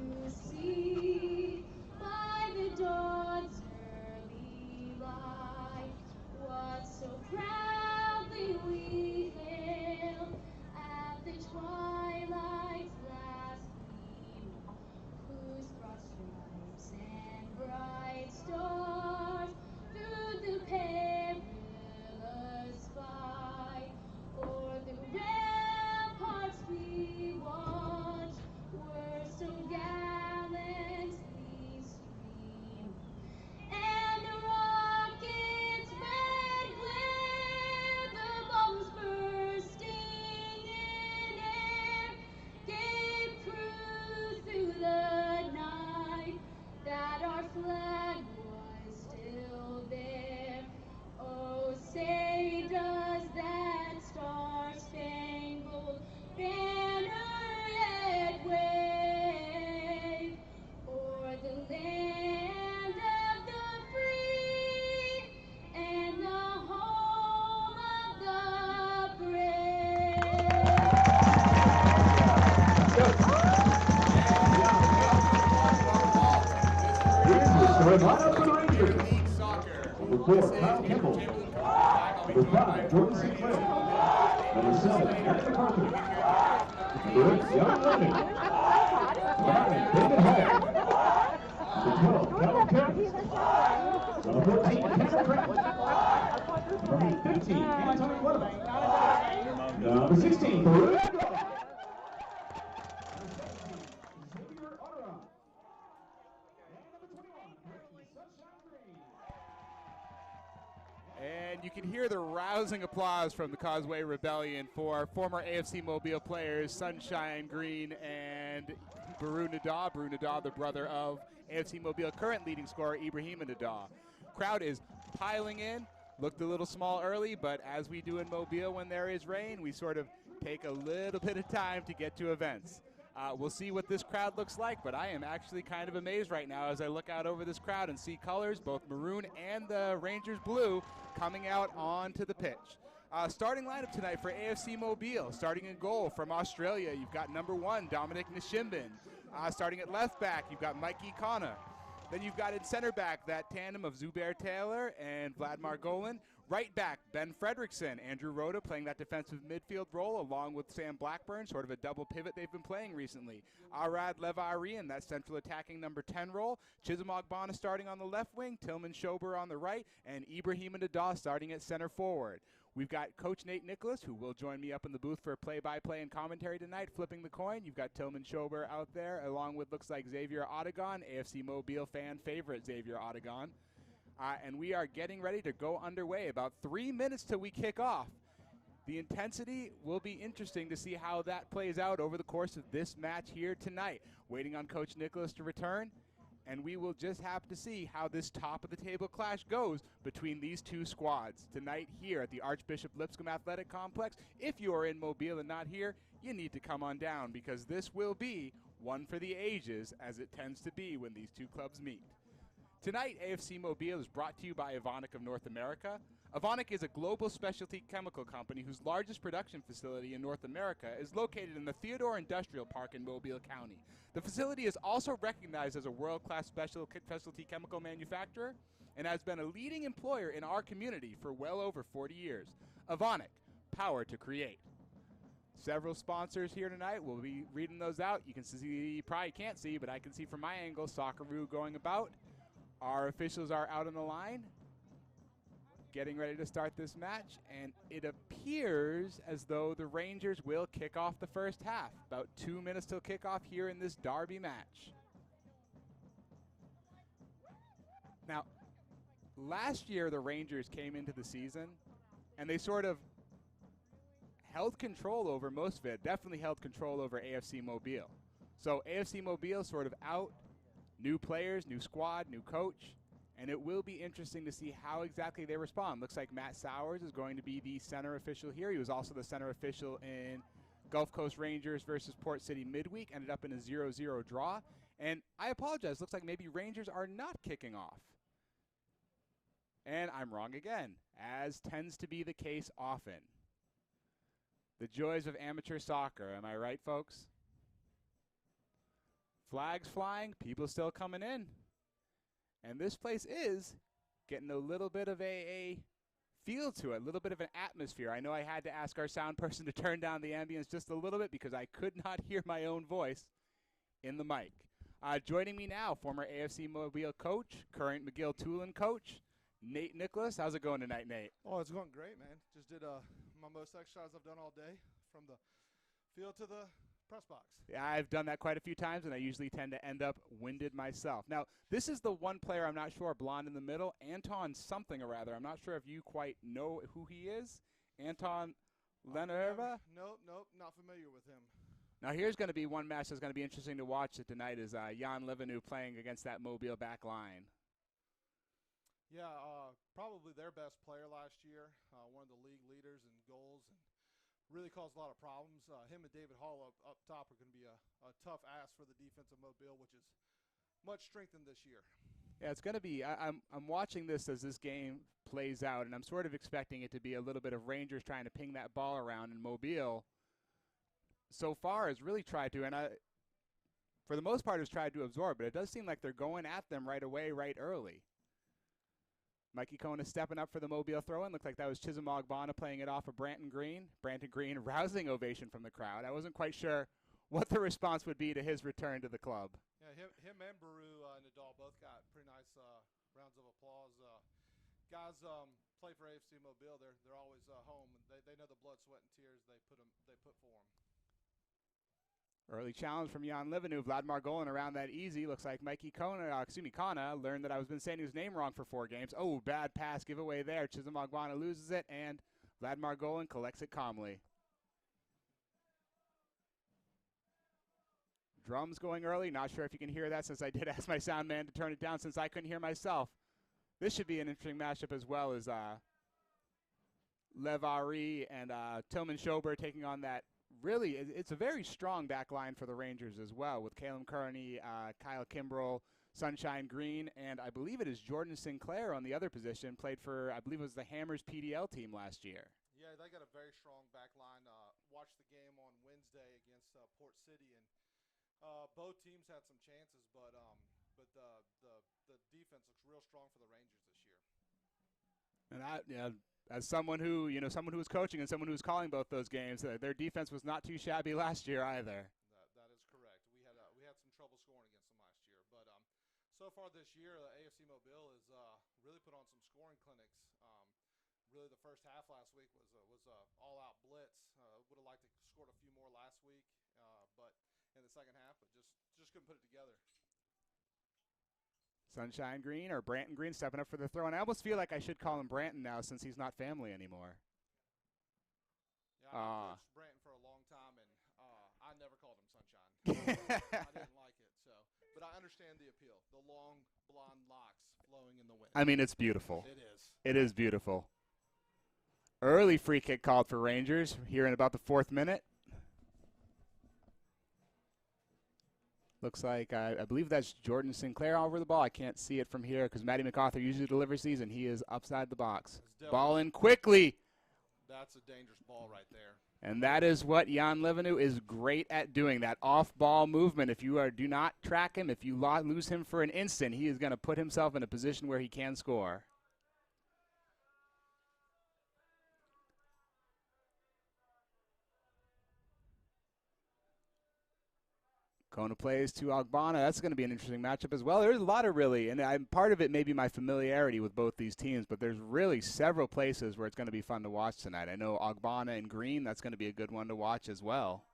You see by the dawn's early light what so proudly we hailed at the twilight's last gleam, whose broad stripes and bright stars through the perilous fight o'er the ramparts we watched were so gallantly streamed, and the rocket's red glare, the bombs bursting in air, gave proof through the night that our flag was still there. Oh, say does that star-spangled banner yet wave o'er the land of the free and the home of the brave. Here's the start lineup for the Rangers. Number 4, Kyle Kimball. Number 5, Jordan Sinclair. Number 7, Eric McCarthy. Number 8, Young Lennon. Number 9, David Hall. Number 12, Kevin Carey. Number 14, Cameron Grant. Number 15, Anthony Weatherman. Number 16, Baruch. Xavier Ottera. And number 21, Sunshine Green. And you can hear the rousing applause from the Causeway Rebellion for former AFC Mobile players Sunshine Green and Baru Nadah. Baru Nadah, the brother of AFC Mobile current leading scorer Ibrahim Nadah. Crowd is piling in. Looked a little small early, but as we do in Mobile when there is rain, we sort of take a little bit of time to get to events. We'll see what this crowd looks like, but I am actually kind of amazed right now as I look out over this crowd and see colors, both maroon and the Rangers blue, coming out onto the pitch. Starting lineup tonight for AFC Mobile. Starting in goal from Australia, you've got number 1, Dominic Nishimbin. Starting at left back, you've got Mikey Kana. Then you've got in center back that tandem of Zubair Taylor and Vladimir Golan. Right back, Ben Fredrickson, Andrew Rhoda playing that defensive midfield role along with Sam Blackburn, sort of a double pivot they've been playing recently. Arad Levari in that central attacking number 10 role. Chisholm Ogbonna starting on the left wing, Tillman Schober on the right, and Ibrahim Nadah starting at center forward. We've got Coach Nate Nicholas, who will join me up in the booth for play-by-play and commentary tonight, flipping the coin. You've got Tillman Schober out there, along with looks like Xavier Odegon, AFC Mobile fan favorite Xavier Odegon. And we are getting ready to go underway. About 3 minutes till we kick off. The intensity will be interesting to see how that plays out over the course of this match here tonight. Waiting on Coach Nicholas to return, and we will just have to see how this top-of-the-table clash goes between these two squads tonight here at the Archbishop Lipscomb Athletic Complex. If you are in Mobile and not here, you need to come on down because this will be one for the ages, as it tends to be when these two clubs meet. Tonight, AFC Mobile is brought to you by Evonik of North America. Evonik is a global specialty chemical company whose largest production facility in North America is located in the Theodore Industrial Park in Mobile County. The facility is also recognized as a world-class specialty chemical manufacturer and has been a leading employer in our community for well over 40 years. Evonik, power to create. Several sponsors here tonight. We'll be reading those out. You can see, you probably can't see, but I can see from my angle, Socceroo going about. Our officials are out on the line, getting ready to start this match, and it appears as though the Rangers will kick off the first half. About 2 minutes till kickoff here in this derby match. Now, last year the Rangers came into the season, and they sort of held control over most of it, definitely held control over AFC Mobile. So AFC Mobile sort of out. New players, new squad, new coach, and it will be interesting to see how exactly they respond. Looks like Matt Sowers is going to be the center official here. He was also the center official in Gulf Coast Rangers versus Port City midweek, ended up in a 0-0 draw. And I apologize, looks like maybe Rangers are not kicking off. And I'm wrong again, as tends to be the case often. The joys of amateur soccer. Am I right, folks? Flags flying, people still coming in. And this place is getting a little bit of a feel to it, a little bit of an atmosphere. I know I had to ask our sound person to turn down the ambience just a little bit because I could not hear my own voice in the mic. Joining me now, former AFC Mobile coach, current McGill Tulane coach, Nate Nicholas. How's it going tonight, Nate? Oh, it's going great, man. Just did my most exercise I've done all day, from the field to the press box. Yeah, I've done that quite a few times, and I usually tend to end up winded myself. Now, this is the one player I'm not sure, blonde in the middle, Anton something or rather. I'm not sure if you quite know who he is. Anton Lenerva? Nope, not familiar with him. Now, here's going to be one match that's going to be interesting to watch tonight is Jan Livenu playing against that Mobile back line. Yeah, probably their best player last year, one of the league leaders in goals, and really caused a lot of problems. Him and David Hall up top are going to be a tough ask for the defense of Mobile, which is much strengthened this year. Yeah, it's going to be. I'm watching this as this game plays out, and I'm sort of expecting it to be a little bit of Rangers trying to ping that ball around, and Mobile so far has really tried to, and for the most part has tried to absorb, but it does seem like they're going at them right away, right early. Mikey Kona stepping up for the Mobile throw-in. Looked like that was Chisholm Ogbonna playing it off of Branton Green. Branton Green, rousing ovation from the crowd. I wasn't quite sure what the response would be to his return to the club. Yeah, him and Baru Nadal both got pretty nice rounds of applause. Guys play for AFC Mobile. They're always home. They know the blood, sweat, and tears they put for them. Early challenge from Jan Livenu. Vladimir Golan around that easy. Looks like Mikey Kana learned that I was been saying his name wrong for 4 games. Oh, bad pass giveaway there. Chisholm Ogbonna loses it, and Vladimir Golan collects it calmly. Drums going early. Not sure if you can hear that since I did ask my sound man to turn it down since I couldn't hear myself. This should be an interesting matchup as well as Lev Ari and Tillman Schober taking on that. Really, it's a very strong back line for the Rangers as well, with Caleb Kearney, Kyle Kimbrell, Sunshine Green, and I believe it is Jordan Sinclair on the other position, played for, I believe it was the Hammers PDL team last year. Yeah, they got a very strong back line. Watched the game on Wednesday against Port City, and both teams had some chances, but the defense looks real strong for the Rangers this year. And as someone who was coaching and someone who was calling both those games, their defense was not too shabby last year either. That is correct. We had some trouble scoring against them last year, but so far this year, AFC Mobile has really put on some scoring clinics. Really, the first half last week was a all-out blitz. Would have liked to scored a few more last week, but in the second half, but just couldn't put it together. Sunshine Green or Branton Green stepping up for the throw. And I almost feel like I should call him Branton now since he's not family anymore. Yeah, I've coached Branton for a long time, and I never called him Sunshine. I didn't like it, but I understand the appeal. The long, blonde locks flowing in the wind. I mean, it's beautiful. It is. It is beautiful. Early free kick called for Rangers here in about the 4th minute. Looks like, I believe that's Jordan Sinclair over the ball. I can't see it from here because Matty MacArthur usually delivers these, and he is upside the box. Ball in quickly. That's a dangerous ball right there. And that is what Jan Livenu is great at doing, that off-ball movement. If you do not track him, if you lose him for an instant, he is going to put himself in a position where he can score. Kona plays to Ogbonna. That's going to be an interesting matchup as well. There's a lot of really, and part of it may be my familiarity with both these teams, but there's really several places where it's going to be fun to watch tonight. I know Ogbonna and Green, that's going to be a good one to watch as well.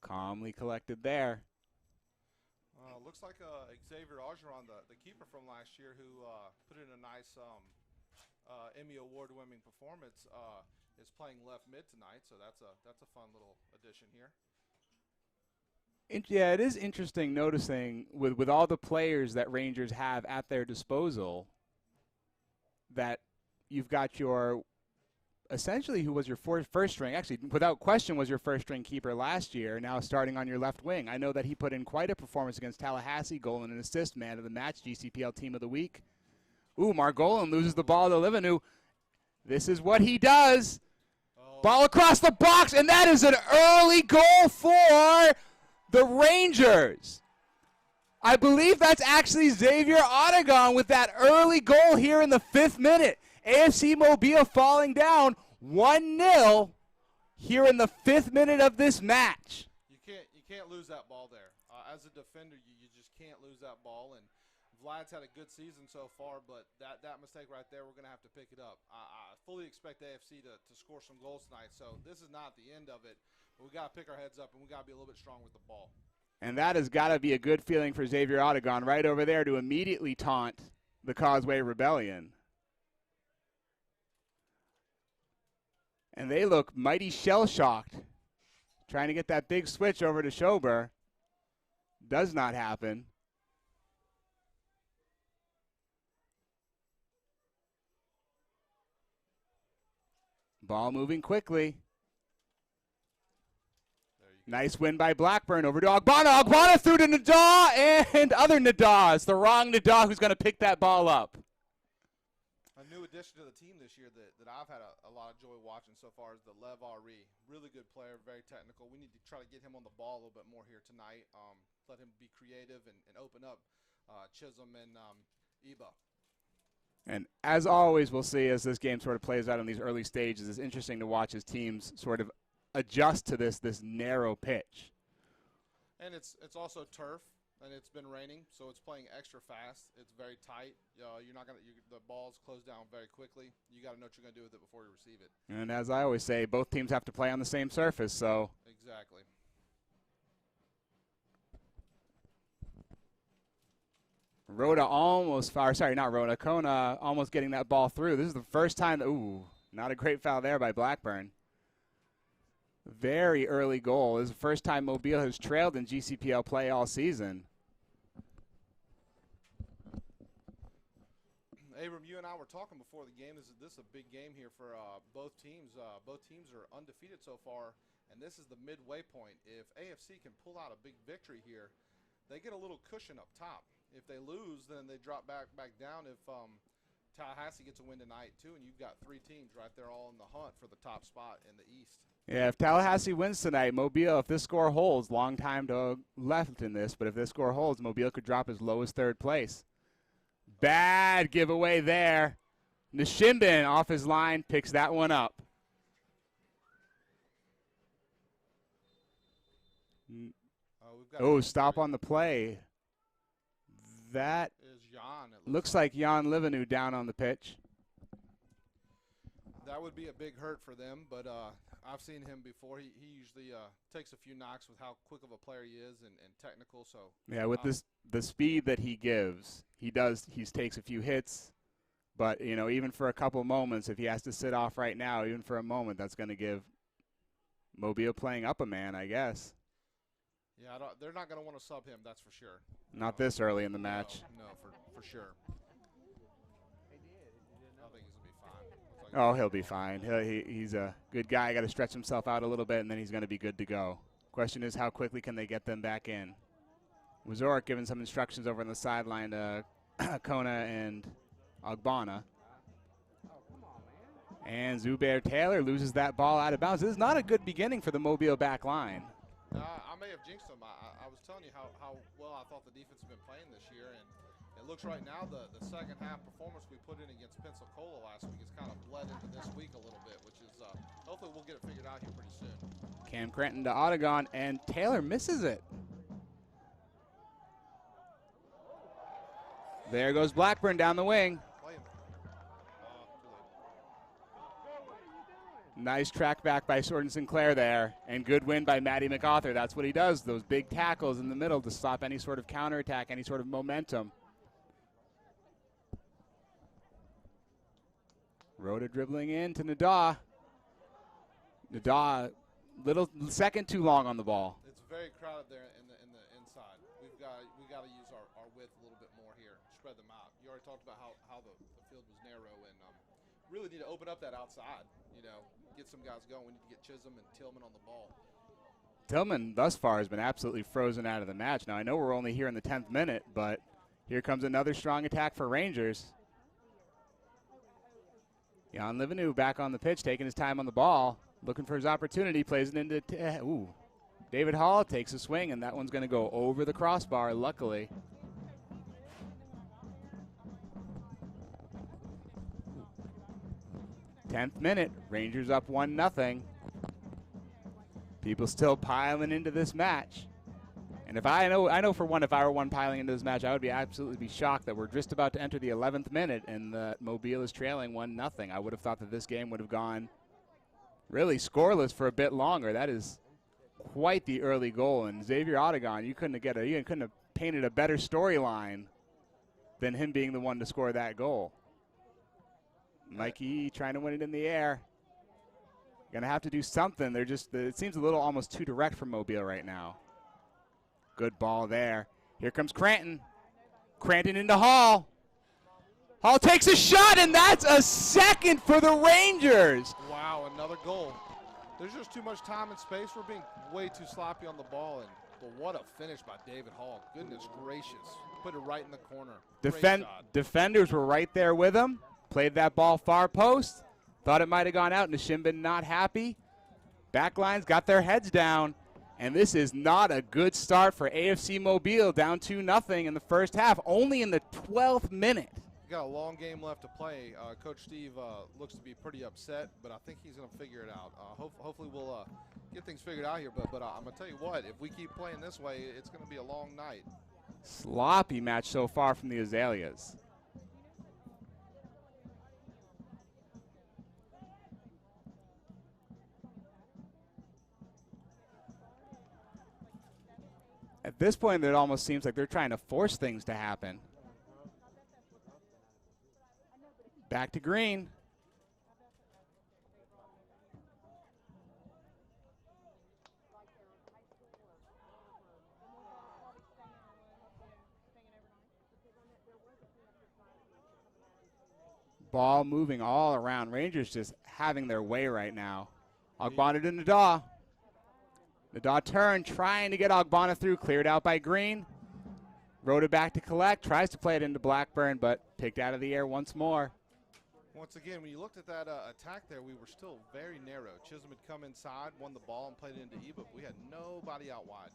Calmly collected there. Looks like Xavier Augeron, the keeper from last year, who put in a nice Emmy Award-winning performance, is playing left mid tonight, so that's a fun little addition here. Yeah, it is interesting noticing with all the players that Rangers have at their disposal that you've got your essentially who was your first string, actually without question was your first string keeper last year, now starting on your left wing. I know that he put in quite a performance against Tallahassee, goal and an assist, man of the match, GCPL Team of the Week. Ooh, Margolin loses the ball to Livenu. This is what he does. Oh. Ball across the box, and that is an early goal for the Rangers. I believe that's actually Xavier Odegon with that early goal here in the 5th minute. AFC Mobile falling down 1-0 here in the 5th minute of this match. You can't lose that ball there. As a defender, you just can't lose that ball. And Vlad's had a good season so far, but that mistake right there, we're going to have to pick it up. I fully expect AFC to score some goals tonight, so this is not the end of it. But we got to pick our heads up, and we got to be a little bit strong with the ball. And that has got to be a good feeling for Xavier Odegon right over there to immediately taunt the Causeway Rebellion. And they look mighty shell-shocked, trying to get that big switch over to Schober. Does not happen. Ball moving quickly. Nice win by Blackburn over to Ogbonna. Ogbonna through to Nadah and other Nadah. It's the wrong Nadah who's going to pick that ball up. A new addition to the team this year that I've had a lot of joy watching so far is the Lev Ari. Really good player, very technical. We need to try to get him on the ball a little bit more here tonight. Let him be creative and open up Chisholm and Iba. And as always, we'll see as this game sort of plays out in these early stages. It's interesting to watch his teams sort of adjust to this narrow pitch. And it's also turf, and it's been raining, so it's playing extra fast. It's very tight. The ball's closed down very quickly. You got to know what you're going to do with it before you receive it. And as I always say, both teams have to play on the same surface, so. Exactly. Kona almost getting that ball through. This is the first time, ooh, not a great foul there by Blackburn. Very early goal. This is the first time Mobile has trailed in GCPL play all season. Abram, you and I were talking before the game. This is a big game here for both teams. Both teams are undefeated so far, and this is the midway point. If AFC can pull out a big victory here, they get a little cushion up top. If they lose, then they drop back down. If Tallahassee gets a win tonight, too, and you've got 3 teams right there all in the hunt for the top spot in the East. Yeah, if Tallahassee wins tonight, Mobile, if this score holds, long time to left in this, but if this score holds, Mobile could drop as low as 3rd place. Bad giveaway there. Nishimbin off his line picks that one up. Oh, stop on the play. That is Jan. Looks like Jan Livenu down on the pitch. That would be a big hurt for them, but I've seen him before. He usually takes a few knocks with how quick of a player he is and technical. So yeah, with the speed that he gives, he takes a few hits, but even for a couple moments, if he has to sit off right now, even for a moment, that's going to give Mobile playing up a man, I guess. Yeah, they're not going to want to sub him, that's for sure. Not this early in the match. No, for sure. I think he's going to be fine. Oh, he'll be fine. He's a good guy. Got to stretch himself out a little bit, and then he's going to be good to go. Question is, how quickly can they get them back in? Wazorek giving some instructions over on the sideline to Kona and Ogbonna. And Zubair Taylor loses that ball out of bounds. This is not a good beginning for the Mobile back line. I may have jinxed them. I was telling you how well I thought the defense has been playing this year, and it looks right now the second half performance we put in against Pensacola last week has kind of bled into this week a little bit, which is hopefully we'll get it figured out here pretty soon. Cam Crenton to Odegon, and Taylor misses it. There goes Blackburn down the wing. Nice track back by Jordan Sinclair there, and good win by Matty MacArthur. That's what he does, those big tackles in the middle to stop any sort of counterattack, any sort of momentum. Rhoda dribbling in to Nadah. Nadah, little second too long on the ball. It's very crowded there in the inside. We got to use our width a little bit more here, spread them out. You already talked about how the field was narrow, and really need to open up that outside, you know, get some guys going. We need to get Chisholm and Tillman on the ball. Tillman thus far has been absolutely frozen out of the match. Now, I know we're only here in the 10th minute, but here comes another strong attack for Rangers. Jan Livenu back on the pitch, taking his time on the ball, looking for his opportunity, plays it into David Hall takes a swing, and that one's going to go over the crossbar, luckily. Tenth minute, Rangers up 1-0. People still piling into this match. And if I know for one, if I were one piling into this match, I would be absolutely shocked that we're just about to enter the 11th minute and that Mobile is trailing 1-0. I would have thought that this game would have gone really scoreless for a bit longer. That is quite the early goal. And Xavier Odegon, you couldn't have painted a better storyline than him being the one to score that goal. Mikey trying to win it in the air. Gonna have to do something. It seems a little almost too direct for Mobile right now. Good ball there. Here comes Cranton. Cranton into Hall. Hall takes a shot, and that's a second for the Rangers. Wow, another goal. There's just too much time and space. We're being way too sloppy on the ball, but what a finish by David Hall. Goodness gracious. Put it right in the corner. Defenders were right there with him. Played that ball far post. Thought it might have gone out. Nishimbin not happy. Backlines got their heads down. And this is not a good start for AFC Mobile, down 2-0 in the first half, only in the 12th minute. We got a long game left to play. Coach Steve looks to be pretty upset, but I think he's going to figure it out. Hopefully we'll get things figured out here. But I'm going to tell you what, if we keep playing this way, it's going to be a long night. Sloppy match so far from the Azaleas. At this point, it almost seems like they're trying to force things to happen. Back to Green. Ball moving all around. Rangers just having their way right now. Ogbonna to Nadaw. Nadaw turn, trying to get Ogbonna through, cleared out by Green. Wrote it back to Collect, tries to play it into Blackburn, but picked out of the air once more. Once again, when you looked at that attack there, we were still very narrow. Chisholm had come inside, won the ball, and played it into Eva, but we had nobody out wide.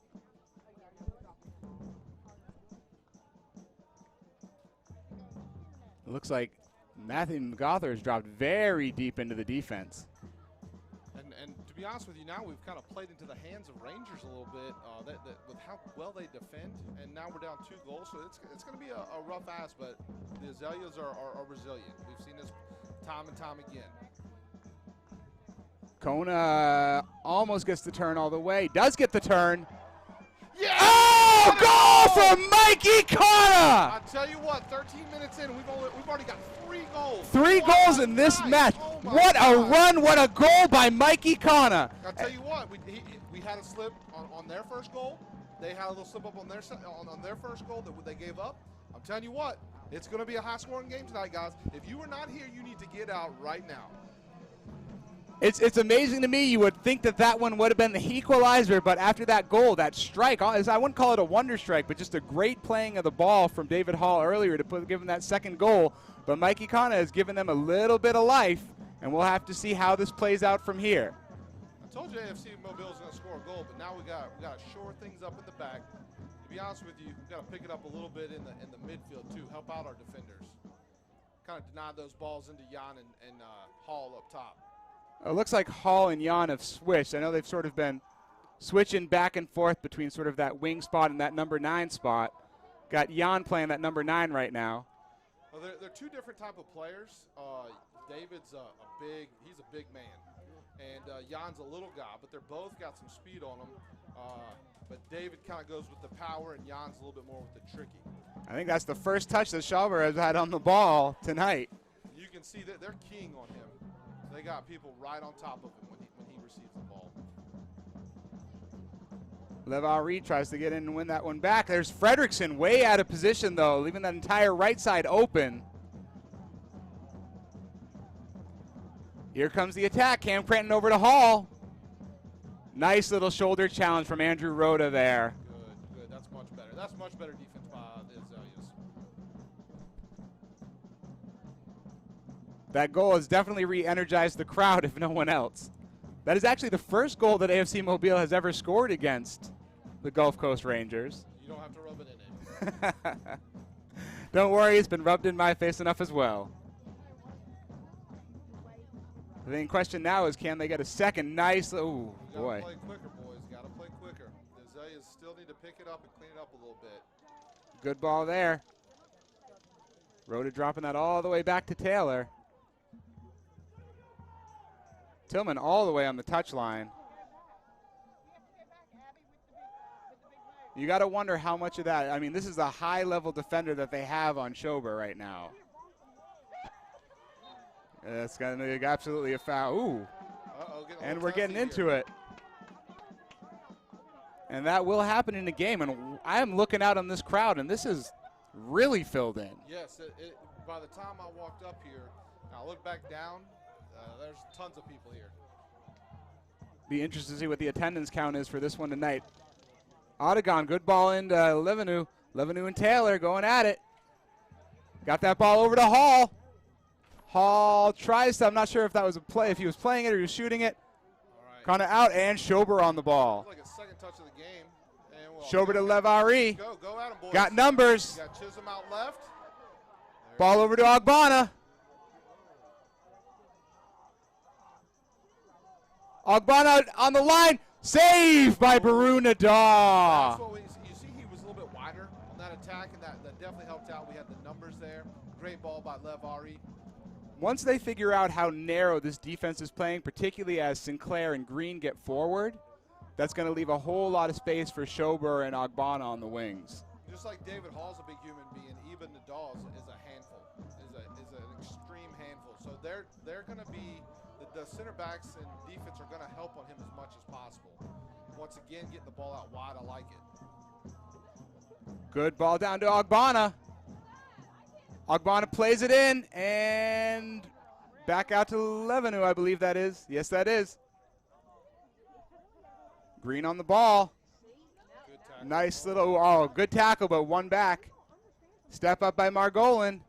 It looks like Matthew McGothers has dropped very deep into the defense. And to be honest with you, now we've kind of played into the hands of Rangers a little bit with how well they defend, and now we're down 2 goals, so it's going to be a rough ass, but the Azaleas are resilient. We've seen this time and time again. Kona almost gets the turn all the way, does get the turn. Yeah! Oh, goal from Mikey Kona! I tell you what, 13 minutes in, we've already got 3 goals. 3 goals in this match. What a run, what a goal by Mikey Kona. I tell you what, we had a slip on their first goal. They had a little slip up on their first goal that they gave up. I'm telling you what, it's going to be a high-scoring game tonight, guys. If you are not here, you need to get out right now. It's amazing to me. You would think that one would have been the equalizer, but after that goal, that strike, I wouldn't call it a wonder strike, but just a great playing of the ball from David Hall earlier to give him that second goal. But Mikey Kona has given them a little bit of life, and we'll have to see how this plays out from here. I told you AFC Mobile is going to score a goal, but now we got to shore things up in the back. To be honest with you, we've got to pick it up a little bit in the midfield too, help out our defenders. Kind of deny those balls into Jan and Hall up top. It looks like Hall and Jan have switched. I know they've sort of been switching back and forth between sort of that wing spot and that number 9 spot. Got Jan playing that number 9 right now. Well, they're 2 different type of players. David's he's a big man, and Jan's a little guy, but they're both got some speed on them. But David kind of goes with the power, and Jan's a little bit more with the tricky. I think that's the first touch that Schauber has had on the ball tonight. You can see that they're keying on him. They got people right on top of him when he receives the ball. Levar tries to get in and win that one back. There's Fredrickson way out of position, though, leaving that entire right side open. Here comes the attack. Cam Cranton over to Hall. Nice little shoulder challenge from Andrew Rhoda there. Good, good. That's much better. That's much better defense by the Azaleas. That goal has definitely re-energized the crowd, if no one else. That is actually the first goal that AFC Mobile has ever scored against the Gulf Coast Rangers. You don't have to rub it in it. Don't worry, it's been rubbed in my face enough as well. The main question now is, can they get a second? Nice. Oh, boy. Gotta play quicker, boys. Gotta play quicker. The Azaleas still need to pick it up and clean it up a little bit. Good ball there. Rhoda dropping that all the way back to Taylor. Tillman all the way on the touchline. You got to wonder how much of that. I mean, this is a high-level defender that they have on Schober right now. That's going to be absolutely a foul. Ooh. And we're getting into it. And that will happen in the game. And I am looking out on this crowd, and this is really filled in. Yes. By the time I walked up here, I look back down, there's tons of people here. Be interested to see what the attendance count is for this one tonight. Odegon, good ball into Leveneau. Leveneau and Taylor going at it. Got that ball over to Hall. Hall tries to, I'm not sure if that was a play, if he was playing it or he was shooting it. Kind of out, and Schober on the ball. Like a second touch of the game. And Schober to Levari. Go at him, boys. Got numbers. You got Chisholm out left. Ball over to Ogbonna. Ogbonna on the line. Saved by Baru Nadah. That's what you see, he was a little bit wider on that attack, and that definitely helped out. We had the numbers there. Great ball by Levari. Once they figure out how narrow this defense is playing, particularly as Sinclair and Green get forward, that's going to leave a whole lot of space for Schober and Ogbonna on the wings. Just like David Hall's a big human being, even Nadah is a handful, is an extreme handful. So they're going to be the center backs and defense are going to help on him as much as possible. Once again, getting the ball out wide, I like it. Good ball down to Ogbonna. Ogbonna plays it in, and back out to Leveneau, I believe that is. Yes, that is. Green on the ball. Nice little, good tackle, but one back. Step up by Margolin.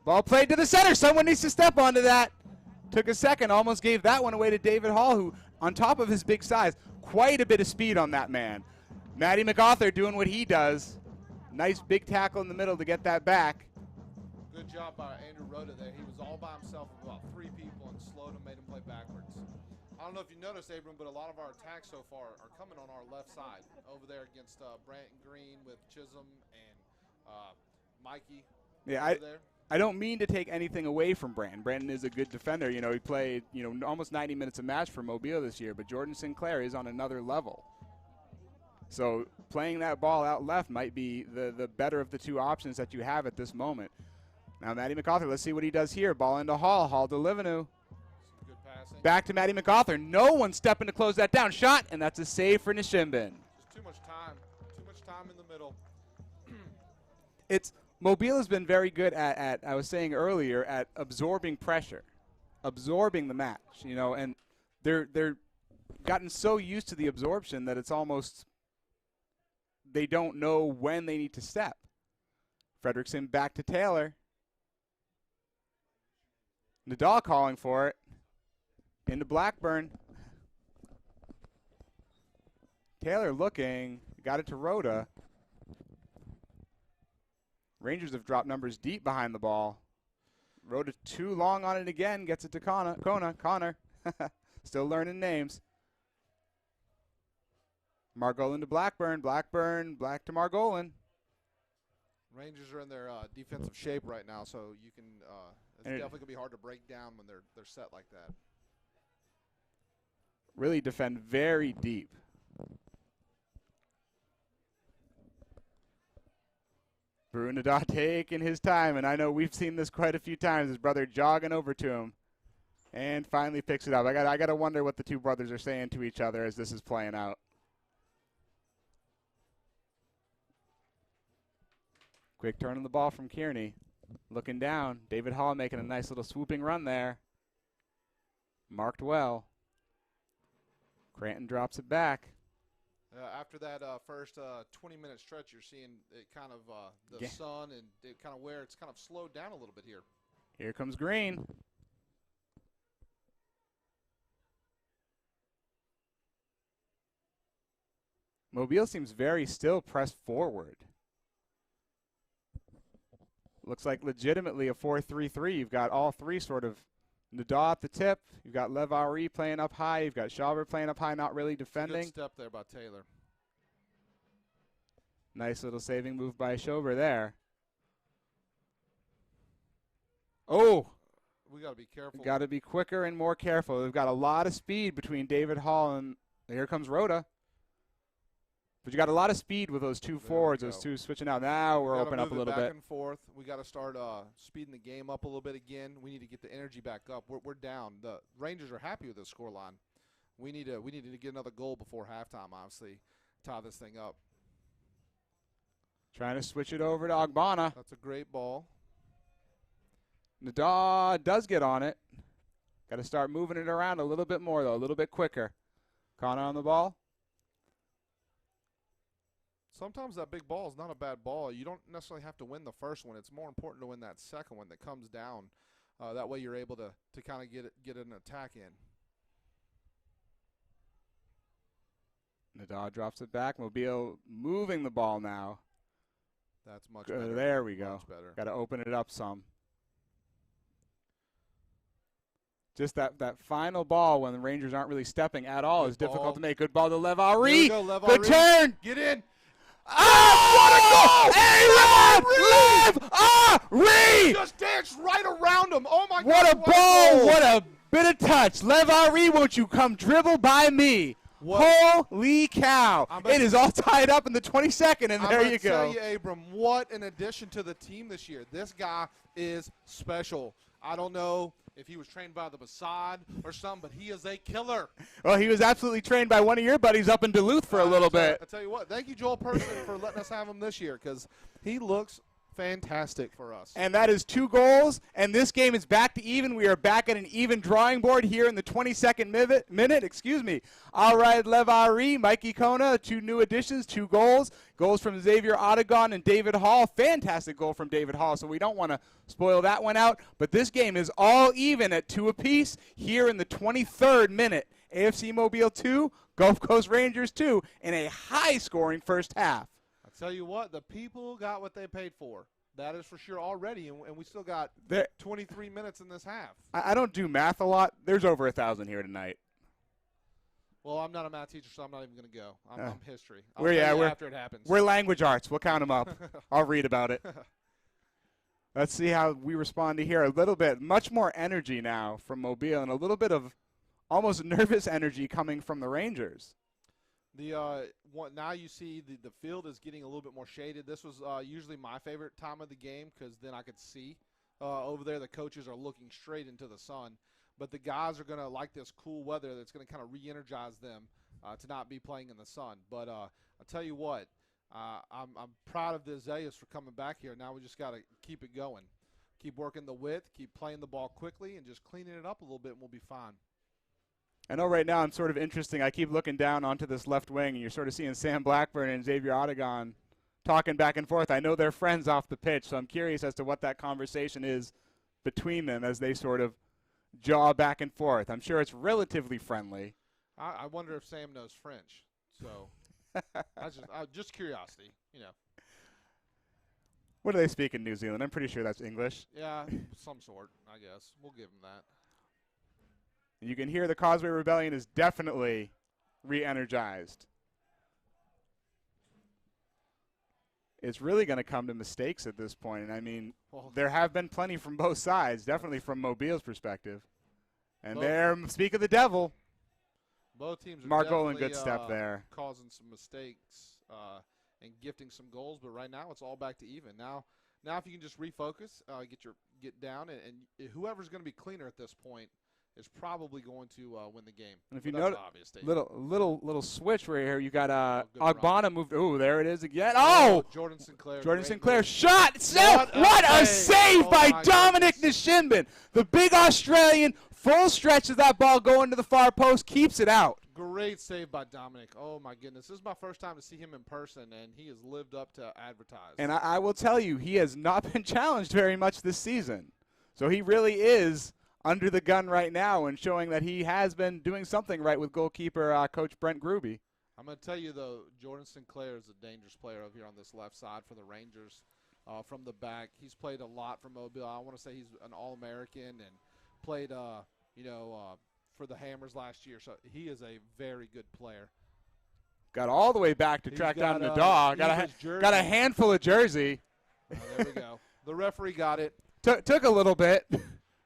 Ball played to the center. Someone needs to step onto that. Took a second, almost gave that one away to David Hall, who, on top of his big size, quite a bit of speed on that man. Matty MacArthur doing what he does. Nice big tackle in the middle to get that back. Good job by Andrew Rhoda there. He was all by himself with about 3 people and slowed him, made him play backwards. I don't know if you noticed, Abram, but a lot of our attacks so far are coming on our left side over there against Branton Green with Chisholm and Mikey. Yeah, I don't mean to take anything away from Brandon. Brandon is a good defender. You know, he played, almost 90 minutes a match for Mobile this year, but Jordan Sinclair is on another level. So playing that ball out left might be the better of the two options that you have at this moment. Now Matty MacArthur, let's see what he does here. Ball into Hall. Hall to Leveneau. Good passing. Back to Matty MacArthur. No one stepping to close that down. Shot, and that's a save for Nishimbin. Just too much time. Too much time in the middle. Mobile has been very good at, I was saying earlier, at absorbing pressure, absorbing the match, and they're gotten so used to the absorption that it's almost they don't know when they need to step. Fredrickson back to Taylor. Nadah calling for it. Into Blackburn. Taylor looking, got it to Rhoda. Rangers have dropped numbers deep behind the ball. Rhoda too long on it again, gets it to Connor. Still learning names. Margolin to Blackburn. Blackburn, back to Margolin. Rangers are in their defensive shape right now, so you can it's definitely going to be hard to break down when they're set like that. Really defend very deep. Baru Nadah taking his time, and I know we've seen this quite a few times. His brother jogging over to him, and finally picks it up. I got to wonder what the two brothers are saying to each other as this is playing out. Quick turn on the ball from Kearney. Looking down. David Hall making a nice little swooping run there. Marked well. Cranton drops it back. After that first 20-minute stretch, you're seeing it kind of the sun and it kind of where it's kind of slowed down a little bit here. Here comes Green. Mobile seems very still pressed forward. Looks like legitimately a 4-3-3. You've got all three sort of Nada at the tip. You've got Levari playing up high. You've got Schauber playing up high, not really defending. Good step there by Taylor. Nice little saving move by Schauber there. Oh! We got to be careful. Got to be quicker and more careful. We've got a lot of speed between David Hall and here comes Rhoda. But you got a lot of speed with those two forwards, those two switching out. Now we're open up a little bit. Back and forth. We got to start speeding the game up a little bit again. We need to get the energy back up. We're down. The Rangers are happy with this scoreline. We need to get another goal before halftime, obviously, tie this thing up. Trying to switch it over to Ogbonna. That's a great ball. Nada does get on it. Got to start moving it around a little bit more, though, a little bit quicker. Connor on the ball. Sometimes that big ball is not a bad ball. You don't necessarily have to win the first one. It's more important to win that second one that comes down. That way you're able to kind of get an attack in. Nada drops it back. Mobile moving the ball now. That's much better. There we go. Much better. Got to open it up some. Just that final ball when the Rangers aren't really stepping at all is difficult to make. Good ball to Levari. Good turn. Get in. Oh, what a goal! Levari! Just danced right around him. Oh, my God. What a ball. What a bit of touch. Levari, won't you come dribble by me? What? Holy cow. It is all tied up in the 22nd, and there you go. I'm going to tell you, Abram, what an addition to the team this year. This guy is special. I don't know if he was trained by the Mossad or something, but he is a killer. Well, he was absolutely trained by one of your buddies up in Duluth for a little bit. I tell you what, thank you, Joel Person, for letting us have him this year because he looks fantastic for us. And that is 2 goals, and this game is back to even. We are back at an even drawing board here in the 22nd minute. All right, Levari, Mikey Kona, 2 new additions, 2 goals. Goals from Xavier Odegon and David Hall. Fantastic goal from David Hall, so we don't want to spoil that one out. But this game is all even at 2 apiece here in the 23rd minute. AFC Mobile 2, Gulf Coast Rangers 2 in a high-scoring first half. Tell you what, the people got what they paid for. That is for sure already, and we still got 23 minutes in this half. I don't do math a lot. There's over 1,000 here tonight. Well, I'm not a math teacher, so I'm not even going to go. I'm history. We're after it happens. We're language arts. We'll count them up. I'll read about it. Let's see how we respond to here. A little bit, much more energy now from Mobile, and a little bit of almost nervous energy coming from the Rangers. Now you see the field is getting a little bit more shaded. This was usually my favorite time of the game because then I could see over there the coaches are looking straight into the sun. But the guys are going to like this cool weather that's going to kind of re-energize them to not be playing in the sun. But I'll tell you what, I'm proud of the Azaleas for coming back here. Now we just got to keep it going. Keep working the width, keep playing the ball quickly, and just cleaning it up a little bit and we'll be fine. I know right now I'm sort of interesting. I keep looking down onto this left wing, and you're sort of seeing Sam Blackburn and Xavier Odegon talking back and forth. I know they're friends off the pitch, so I'm curious as to what that conversation is between them as they sort of jaw back and forth. I'm sure it's relatively friendly. I wonder if Sam knows French. So just curiosity, you know. What do they speak in New Zealand? I'm pretty sure that's English. Yeah, some sort, I guess. We'll give them that. You can hear the Causeway Rebellion is definitely re-energized. It's really going to come to mistakes at this point. And, I mean, there have been plenty from both sides, definitely from Mobile's perspective. And there, speak of the devil. Both teams are Mark Olin, good step there. Causing some mistakes and gifting some goals. But right now it's all back to even. Now if you can just refocus, get down, and whoever's going to be cleaner at this point is probably going to win the game. And if you notice, little switch right here. You got Ogbonna moved. Oh, there it is again. Oh, Jordan Sinclair. Jordan Sinclair shot. What a save by Dominic Nishimbin, the big Australian Full stretch of that ball going to the far post, keeps it out. Great save by Dominic. Oh, my goodness. This is my first time to see him in person, and he has lived up to advertise. And I will tell you, he has not been challenged very much this season. So he really is under the gun right now and showing that he has been doing something right with goalkeeper Coach Brent Gruby. I'm going to tell you, though, Jordan Sinclair is a dangerous player over here on this left side for the Rangers from the back. He's played a lot for Mobile. I want to say he's an All-American and played, for the Hammers last year. So he is a very good player. Got all the way back to track down the dog. Got a handful of jersey. Oh, there we go. The referee got it. Took a little bit.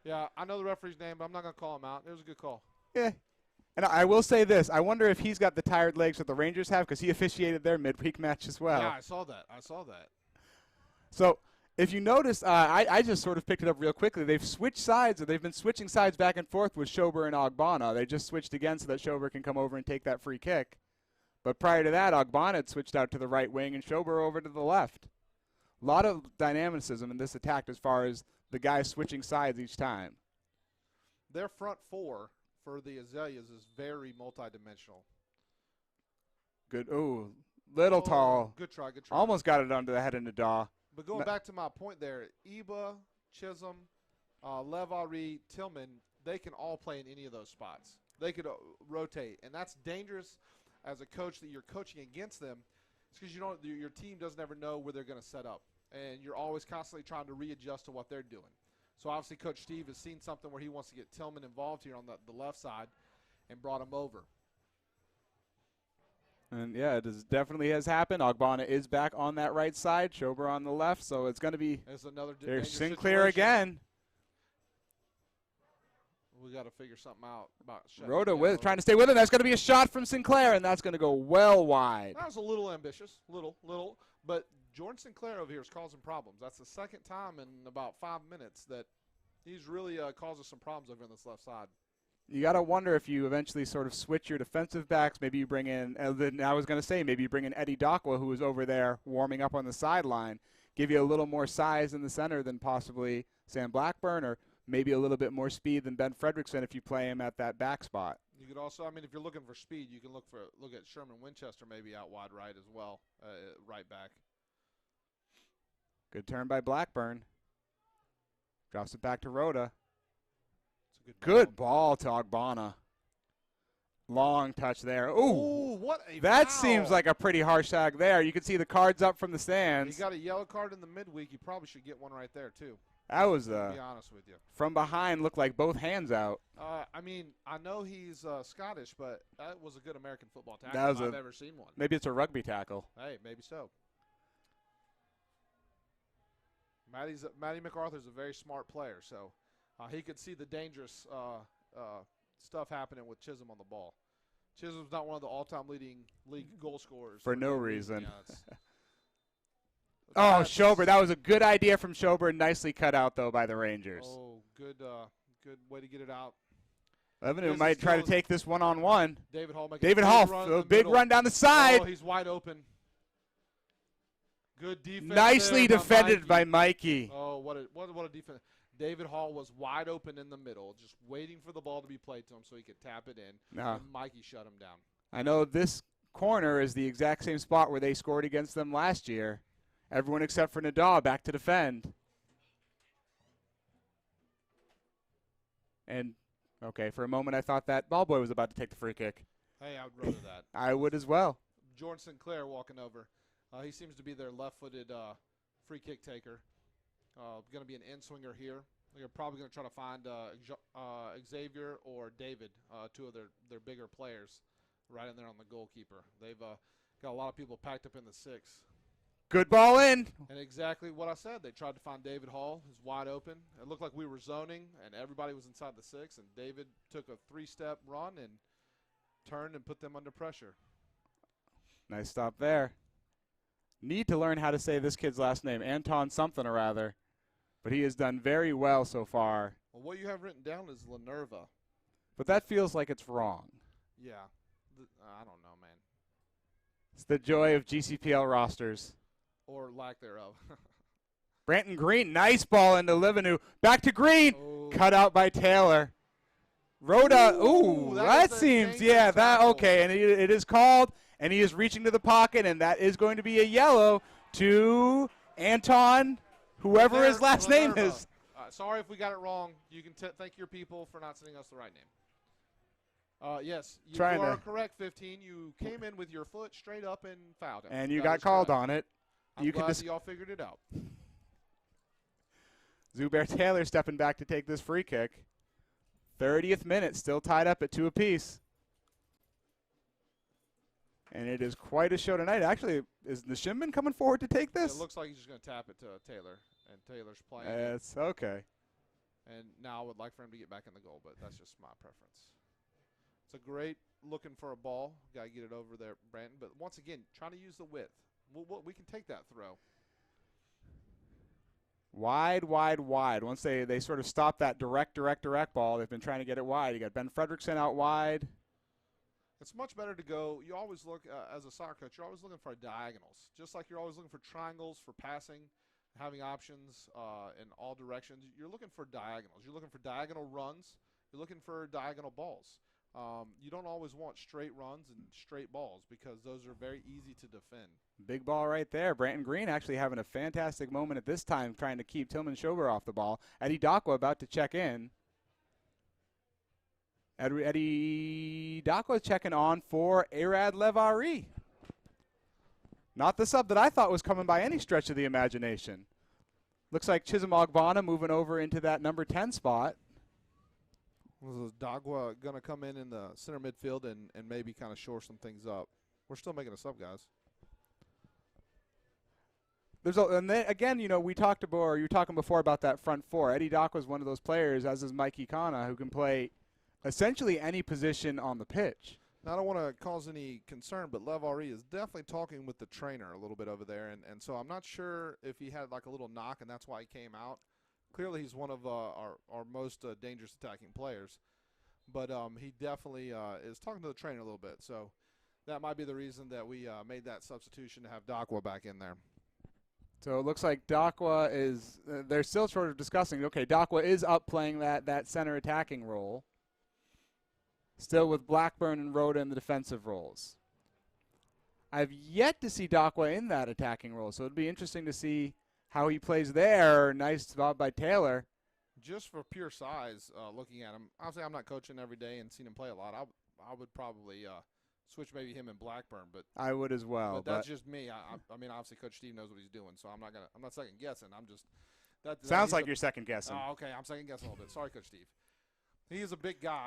Yeah, I know the referee's name, but I'm not going to call him out. It was a good call. Yeah. And I will say this. I wonder if he's got the tired legs that the Rangers have because he officiated their midweek match as well. Yeah, I saw that. So if you notice, I just sort of picked it up real quickly. They've switched sides. They've been switching sides back and forth with Schober and Ogbonna. They just switched again so that Schober can come over and take that free kick. But prior to that, Ogbonna had switched out to the right wing and Schober over to the left. A lot of dynamicism in this attack as far as the guys switching sides each time. Their front four for the Azaleas is very multidimensional. Good. Ooh, little tall. Good try. Almost got it onto the head of Nadaw. But going back to my point there, Iba, Chisholm, Levari, Tillman, they can all play in any of those spots. They could rotate, and that's dangerous as a coach that you're coaching against them. It's because your team doesn't ever know where they're going to set up, and you're always constantly trying to readjust to what they're doing. So obviously Coach Steve has seen something where he wants to get Tillman involved here on the left side and brought him over. And, yeah, it definitely has happened. Ogbonna is back on that right side, Schober on the left, so it's going to be there's Sinclair situation. again. We got to figure something out about Rhoda trying to stay with him. That's going to be a shot from Sinclair, and that's going to go well wide. That was a little ambitious, little. But Jordan Sinclair over here is causing problems. That's the second time in about 5 minutes that he's really causing some problems over on this left side. You got to wonder if you eventually sort of switch your defensive backs. Maybe you bring in, I was going to say, maybe you bring in Eddie Docwa, who was over there warming up on the sideline, give you a little more size in the center than possibly Sam Blackburn, or maybe a little bit more speed than Ben Fredrickson if you play him at that back spot. You could also, if you're looking for speed, you can look at Sherman Winchester maybe out wide right as well, right back. Good turn by Blackburn. Drops it back to Rhoda. Good ball to Ogbonna. Long touch there. Ooh, what a that foul. Seems like a pretty harsh tag there. You can see the cards up from the stands. He got a yellow card in the midweek. You probably should get one right there, too. That was, to be honest with you. From behind, looked like both hands out. I know he's Scottish, but that was a good American football tackle That was I've ever seen one. Maybe it's a rugby tackle. Hey, maybe so. Matty MacArthur's a very smart player, so he could see the dangerous stuff happening with Chisholm on the ball. Chisholm's not one of the all-time league goal scorers. For no reason. Yeah, Schober. That was a good idea from Schober. Nicely cut out, though, by the Rangers. Oh, good way to get it out. Lebanon might try to take this one-on-one. David Hall, a big run down the side. Oh, he's wide open. Good defense. Nicely defended by Mikey. Oh, what a defense. David Hall was wide open in the middle, just waiting for the ball to be played to him so he could tap it in. And Mikey shut him down. I know this corner is the exact same spot where they scored against them last year. Everyone except for Nadaw back to defend. And, okay, for a moment I thought that ball boy was about to take the free kick. Hey, I would rather that. I would as well. Jordan Sinclair walking over. He seems to be their left-footed free kick taker. Going to be an in-swinger here. They're probably going to try to find Xavier or David, two of their bigger players, right in there on the goalkeeper. They've got a lot of people packed up in the six. Good ball in. And exactly what I said. They tried to find David Hall, who's wide open. It looked like we were zoning, and everybody was inside the six, and David took a three-step run and turned and put them under pressure. Nice stop there. Need to learn how to say this kid's last name, Anton something or other. But he has done very well so far. Well, what you have written down is Lanerva. But that feels like it's wrong. Yeah. I don't know, man. It's the joy of GCPL rosters. Or lack thereof. Branton Green, nice ball into Livenu. Back to Green. Oh. Cut out by Taylor. Rhoda, ooh, that that is a seems, dangerous yeah, that, tackle. okay, and it is called, and he is reaching to the pocket, and that is going to be a yellow to Anton, whoever his last name Minerva. is. Sorry if we got it wrong. You can thank your people for not sending us the right name. Yes, you are correct, 15. You came in with your foot straight up and fouled him. And you got called on it. I'm glad that y'all figured it out. Zubair Taylor stepping back to take this free kick. 30th minute, still tied up at 2 apiece. And it is quite a show tonight. Actually, is Nishimban coming forward to take this? It looks like he's just going to tap it to Taylor, and Taylor's playing. It's okay. And now I would like for him to get back in the goal, but that's just my preference. It's a great looking for a ball. Got to get it over there, Brandon. But once again, trying to use the width. We can take that throw. Wide, wide, wide. Once they sort of stop that direct ball, they've been trying to get it wide. You got Ben Fredrickson out wide. It's much better to go. You always look, as a soccer coach, you're always looking for diagonals. Just like you're always looking for triangles for passing, having options in all directions. You're looking for diagonals. You're looking for diagonal runs. You're looking for diagonal balls. You don't always want straight runs and straight balls because those are very easy to defend. Big ball right there. Branton Green actually having a fantastic moment at this time trying to keep Tillman Schober off the ball. Eddie Dakwa about to check in. Eddie Dakwa checking on for Arad Levari. Not the sub that I thought was coming by any stretch of the imagination. Looks like Chisholm Ogbonna moving over into that number 10 spot. Was Dagwa going to come in the center midfield and maybe kind of shore some things up? We're still making a sub, guys. And then again, you were talking before about that front four. Eddie Dakwa is one of those players, as is Mikey Kana, who can play essentially any position on the pitch. Now, I don't want to cause any concern, but Levari is definitely talking with the trainer a little bit over there, and so I'm not sure if he had like a little knock and that's why he came out. Clearly, he's one of our most dangerous attacking players, but he definitely is talking to the trainer a little bit. So that might be the reason that we made that substitution to have Dakwa back in there. So it looks like Dakwa is they're still sort of discussing, okay, Dakwa is up playing that center attacking role, still with Blackburn and Rhoda in the defensive roles. I've yet to see Dakwa in that attacking role, so it'd be interesting to see how he plays there. Nice job by Taylor. Just for pure size, looking at him, obviously I'm not coaching every day and seen him play a lot. I would probably switch maybe him and Blackburn, but I would as well. But that's just me. I mean, obviously Coach Steve knows what he's doing, so I'm not second guessing. I'm just sounds like you're second guessing. Oh, okay, I'm second guessing a little bit. Sorry, Coach Steve. He is a big guy.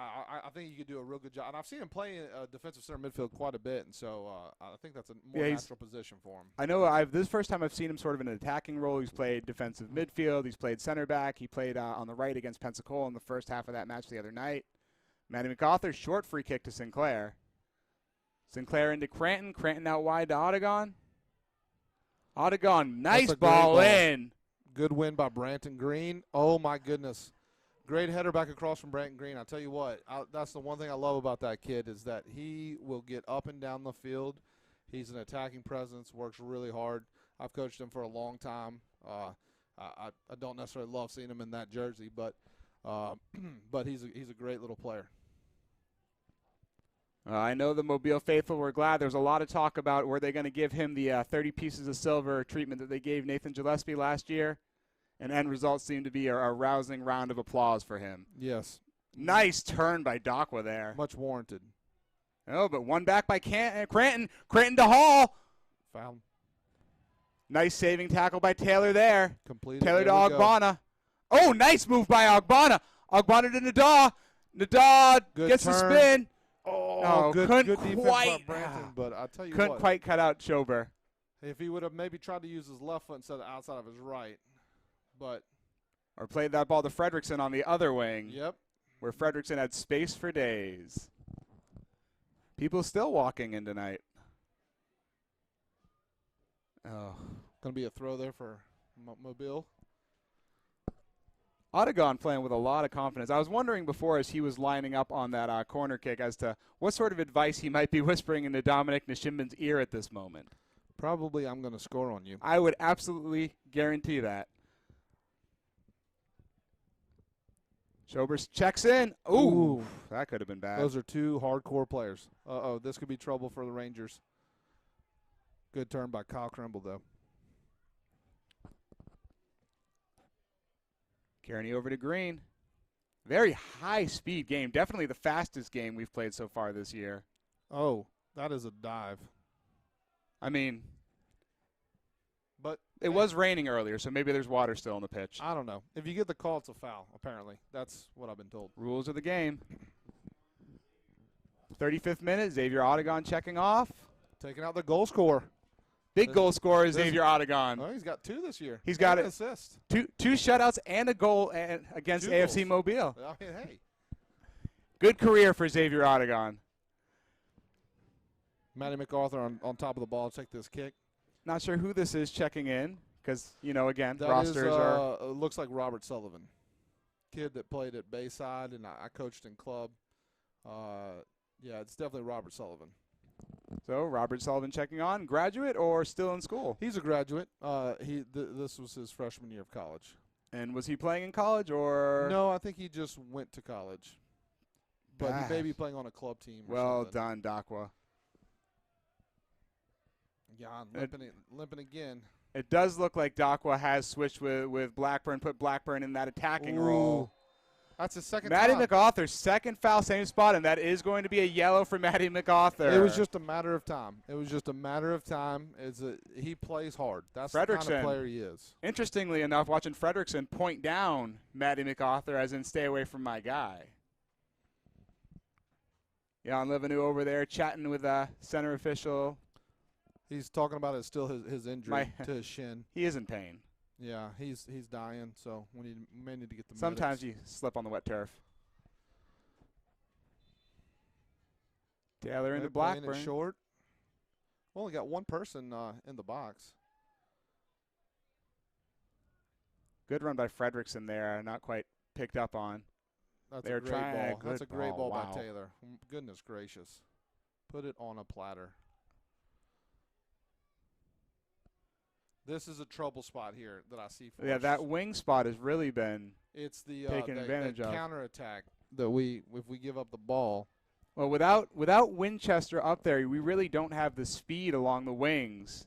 I think he could do a real good job. And I've seen him play defensive center midfield quite a bit, and so I think that's a more natural position for him. I know this is the first time I've seen him sort of in an attacking role. He's played defensive midfield. He's played center back. He played on the right against Pensacola in the first half of that match the other night. Matty McAuthor, short free kick to Sinclair. Sinclair into Cranton. Cranton out wide to Odegon. Odegon, nice ball in. Good win by Branton Green. Oh, my goodness. Great header back across from Branton Green. I'll tell you what, that's the one thing I love about that kid is that he will get up and down the field. He's an attacking presence, works really hard. I've coached him for a long time. I don't necessarily love seeing him in that jersey, but he's a great little player. I know the Mobile faithful were glad. There's a lot of talk about were they going to give him the 30 pieces of silver treatment that they gave Nathan Gillespie last year. And end result seemed to be a rousing round of applause for him. Yes. Nice turn by Dakwa there. Much warranted. Oh, but one back by Cranton. Cranton to Hall. Foul. Nice saving tackle by Taylor there. Completed. Taylor to Ogbonna. Oh, nice move by Ogbonna. Ogbonna to Nadah. Nadah gets the spin. Oh, good defense by Branton, but I tell you couldn't quite cut out Schober. If he would have maybe tried to use his left foot instead of outside of his right. Or played that ball to Fredrickson on the other wing. Yep. Where Fredrickson had space for days. People still walking in tonight. Oh, going to be a throw there for Mobile. Odegon playing with a lot of confidence. I was wondering before as he was lining up on that corner kick as to what sort of advice he might be whispering into Dominic Nishimban's ear at this moment. Probably I'm going to score on you. I would absolutely guarantee that. Schobers checks in. Ooh, that could have been bad. Those are two hardcore players. This could be trouble for the Rangers. Good turn by Kyle Krimble, though. Kearney over to Green. Very high-speed game. Definitely the fastest game we've played so far this year. Oh, that is a dive. I mean, but it was raining earlier, so maybe there's water still in the pitch. I don't know. If you get the call, it's a foul, apparently. That's what I've been told. Rules of the game. 35th minute, Xavier Odegon checking off. Taking out the goal scorer. Big goal scorer is Xavier Odegon. Oh, he's got 2 this year. He's got an assist. Two shutouts and a goal against 2 AFC goals. Mobile. I mean, hey. Good career for Xavier Odegon. Matty MacArthur on top of the ball. Check this kick. Not sure who this is checking in because, again, That rosters are. Looks like Robert Sullivan. Kid that played at Bayside, and I coached in club. Yeah, it's definitely Robert Sullivan. So Robert Sullivan checking on. Graduate or still in school? He's a graduate. This was his freshman year of college. And was he playing in college or? No, I think he just went to college. But he may be playing on a club team. Well done, Dakwa. Yeah, limping again. It does look like Dakwa has switched with Blackburn, put Blackburn in that attacking role. That's his second Matty time. MacArthur, second foul, same spot, and that is going to be a yellow for Matty MacArthur. It was just a matter of time. He plays hard. That's the kind of player he is. Interestingly enough, watching Fredrickson point down Matty MacArthur as in stay away from my guy. Jan Livenu over there chatting with a center official. He's talking about it still his injury to his shin. He is in pain. Yeah, he's dying, so we may need to get the Sometimes medics. you slip on the wet turf. Taylor into Blackburn. It short. Only got one person in the box. Good run by Fredrickson there, not quite picked up on. That's They're a great trying ball. That's a great ball wow. by Taylor. Goodness gracious. Put it on a platter. This is a trouble spot here that I see for us. That wing spot has really been it's the taken advantage of. Counterattack that if we give up the ball. Well, without Winchester up there, we really don't have the speed along the wings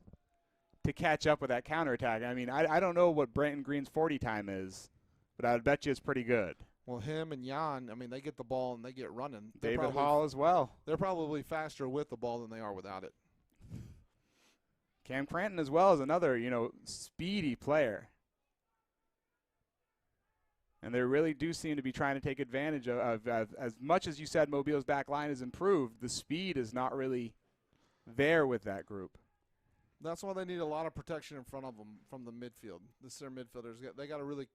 to catch up with that counterattack. I mean, I don't know what Brandon Green's 40 time is, but I would bet you it's pretty good. Well, him and Jan, I mean, they get the ball and they get running. David Hall as well. They're probably faster with the ball than they are without it. Cam Cranton as well is another, speedy player. And they really do seem to be trying to take advantage of as much as you said Mobile's back line has improved, the speed is not really there with that group. That's why they need a lot of protection in front of them from the midfield. Their midfielders, they got to really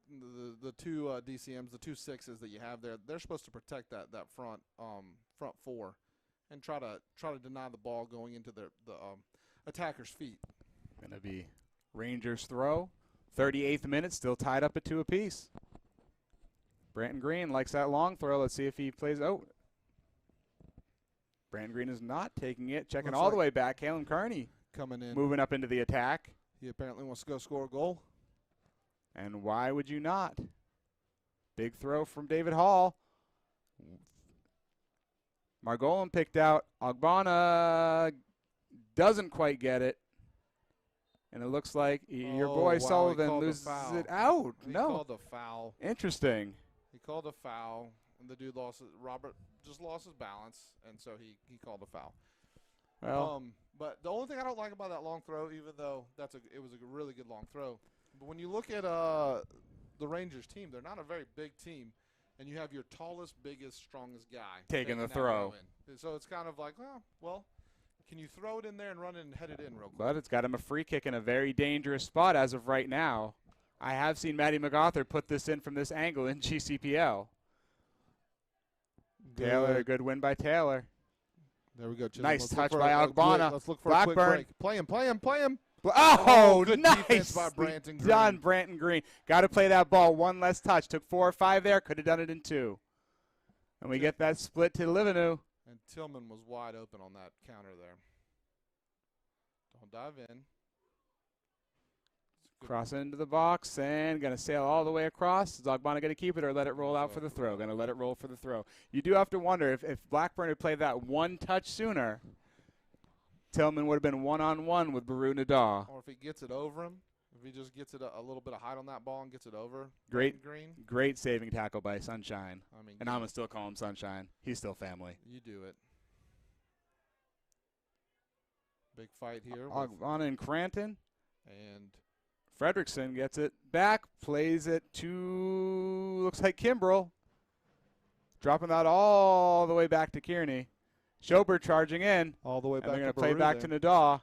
the two DCMs, the 2 6s that you have there. They're supposed to protect that front four, and try to deny the ball going into the attacker's feet. Going to be Rangers throw. 38th minute, still tied up at 2 apiece. Brandon Green likes that long throw. Let's see if he plays. Oh, Brandon Green is not taking it. Checking all the way back. Kalen Kearney coming in, moving up into the attack. He apparently wants to go score a goal. And why would you not? Big throw from David Hall. Margolin picked out. Ogbonna doesn't quite get it. And it looks like your boy Sullivan loses it out. He called a foul. Interesting. He called a foul, and the dude Robert just lost his balance, and so he called a foul. Well, but the only thing I don't like about that long throw, even though it was a really good long throw, but when you look at the Rangers team, they're not a very big team, and you have your tallest, biggest, strongest guy taking the throw. So it's kind of like, well, can you throw it in there and run it and head it in real quick? But it's got him a free kick in a very dangerous spot as of right now. I have seen Matty MacArthur put this in from this angle in GCPL. Taylor, good win by Taylor. There we go. Chisholm. Nice touch by Ogbonna. Let's look for Blackburn. a quick break. Play him. Oh, good nice defense by Branton Green. done, Branton Green. Got to play that ball one less touch. Took 4 or 5 there. Could have done it in 2. And we get that split to Livenu. And Tillman was wide open on that counter there. Don't dive in. Cross into the box and going to sail all the way across. Is Ogbonna going to keep it or let it roll out for the throw? Going to let it roll for the throw. You do have to wonder if Blackburn had played that one touch sooner, Tillman would have been one-on-one with Baru Nadaw. Or if he gets it over him, if he just gets it a little bit of height on that ball and gets it over. Great saving tackle by Sunshine. I mean, and I'm going to still call him Sunshine. He's still family. You do it. Big fight here. Ogbonna and Cranton. And Fredrickson gets it back, plays it to, looks like Kimbrell. Dropping that all the way back to Kearney. Schober charging in. All the way back to they're going to play back to Nadaw.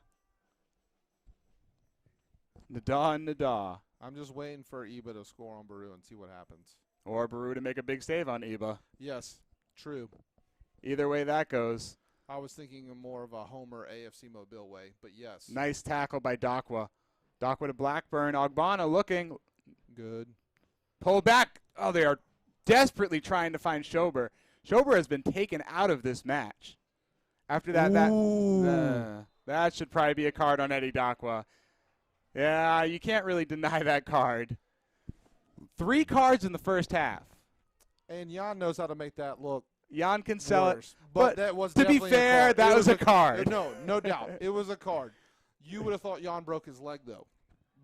Nadaw. I'm just waiting for Iba to score on Baru and see what happens. Or Baru to make a big save on Iba. Yes, true. Either way that goes. I was thinking of more of a Homer AFC Mobile way, but yes. Nice tackle by Dakwa. Dakwa to Blackburn. Ogbonna looking. Good. Pull back. Oh, they are desperately trying to find Schober. Schober has been taken out of this match. After that, that should probably be a card on Eddie Dakwa. Yeah, you can't really deny that card. 3 cards in the first half. And Jan knows how to make that look. Jan can sell it. But that was to be fair, that was a card. No doubt. It was a card. You would have thought Jan broke his leg, though.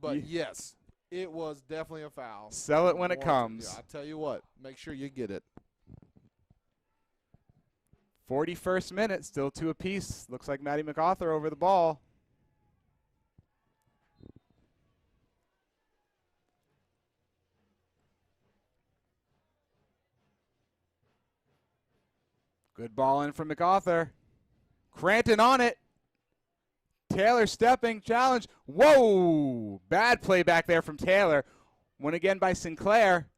But, yes, it was definitely a foul. Sell it when it comes. Yeah, I tell you what, make sure you get it. 41st minute, still 2 apiece. Looks like Matty MacArthur over the ball. Good ball in from MacArthur. Cranton on it. Taylor stepping, challenge. Whoa! Bad play back there from Taylor. One again by Sinclair.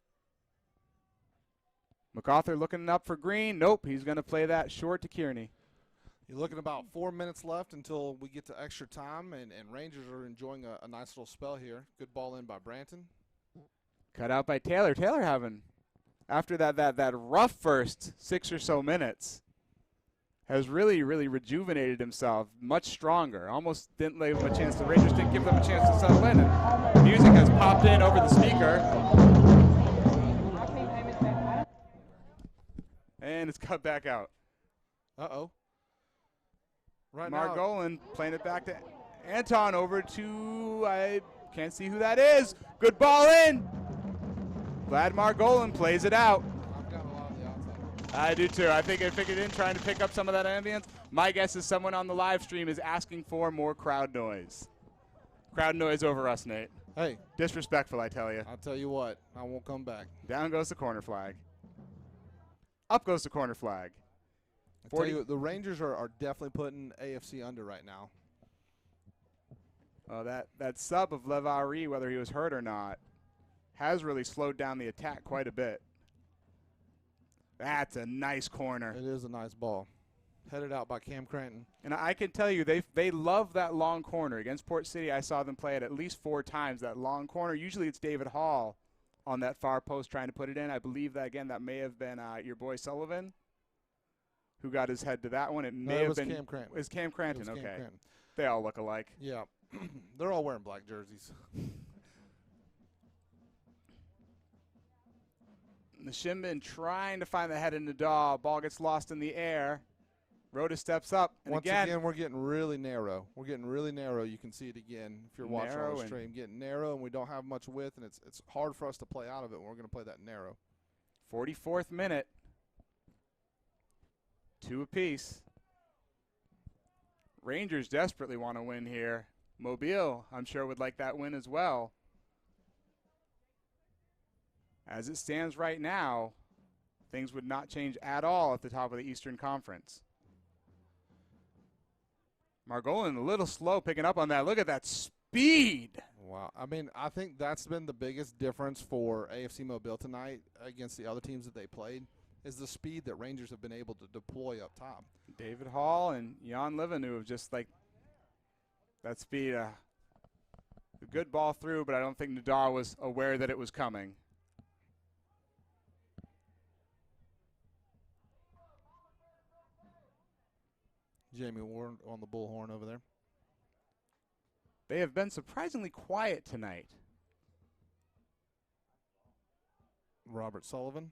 MacArthur looking up for Green. Nope, he's going to play that short to Kearney. You're looking about 4 minutes left until we get to extra time, and Rangers are enjoying a nice little spell here. Good ball in by Branton. Cut out by Taylor. Taylor having, after that rough first 6 or so minutes, has really rejuvenated himself, much stronger. Almost didn't leave him a chance. The Rangers didn't give them a chance to settle in. And music has popped in over the speaker. And it's cut back out. Uh-oh. Right Margolin playing it back to Anton over to, I can't see who that is. Good ball in. Vlad Margolin plays it out. I've got a lot of the outside. I do too. I think it in trying to pick up some of that ambience. My guess is someone on the live stream is asking for more crowd noise. Crowd noise over us, Nate. Hey. Disrespectful, I tell you. I'll tell you what. I won't come back. Down goes the corner flag. Up goes the corner flag. I tell you, the Rangers are definitely putting AFC under right now. Oh, that sub of Levari, whether he was hurt or not, has really slowed down the attack quite a bit. That's a nice corner. It is a nice ball. Headed out by Cam Cranton. And I can tell you, they love that long corner. Against Port City, I saw them play it at least 4 times, that long corner. Usually it's David Hall on that far post trying to put it in. I believe that, again, that may have been your boy Sullivan who got his head to that one. It may have been Cam Cranton. It was Cam Cranton, It was okay. Cam Cranton. They all look alike. Yeah. They're all wearing black jerseys. The Shinbin trying to find the head in Nadaw. Ball gets lost in the air. Rhoda steps up. And Once again, we're getting really narrow. We're getting really narrow. You can see it again if you're watching on the stream. Getting narrow, and we don't have much width, and it's hard for us to play out of it when we're going to play that narrow. 44th minute. 2 apiece. Rangers desperately want to win here. Mobile, I'm sure, would like that win as well. As it stands right now, things would not change at all at the top of the Eastern Conference. Margolin a little slow picking up on that. Look at that speed. Wow. I mean, I think that's been the biggest difference for AFC Mobile tonight against the other teams that they played, is the speed that Rangers have been able to deploy up top. David Hall and Jan Livenu have just like that speed. A good ball through, but I don't think Nadaw was aware that it was coming. Jamie Ward on the bullhorn over there. They have been surprisingly quiet tonight Robert Sullivan.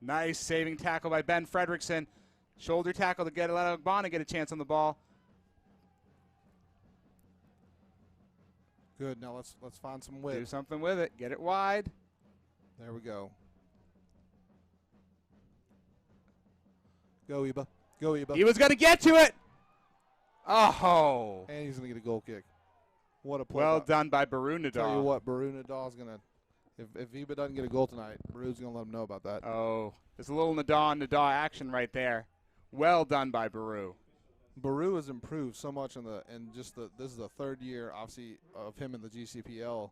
Nice saving tackle by Ben Fredrickson. Shoulder tackle to get Ogbonna get a chance on the ball. Good. Now let's find some width. Do something with it. Get it wide. There we go. Go, Eba. Go, Eba. He was going to get to it. Oh. And he's going to get a goal kick. What a play. Well done by Baru Nadal. Tell you what, Baru Nadal's going to – if Eba doesn't get a goal tonight, Baru's going to let him know about that. Oh, there's a little Nadal action right there. Well done by Baru. Baru has improved so much this is the third year, obviously, of him in the GCPL.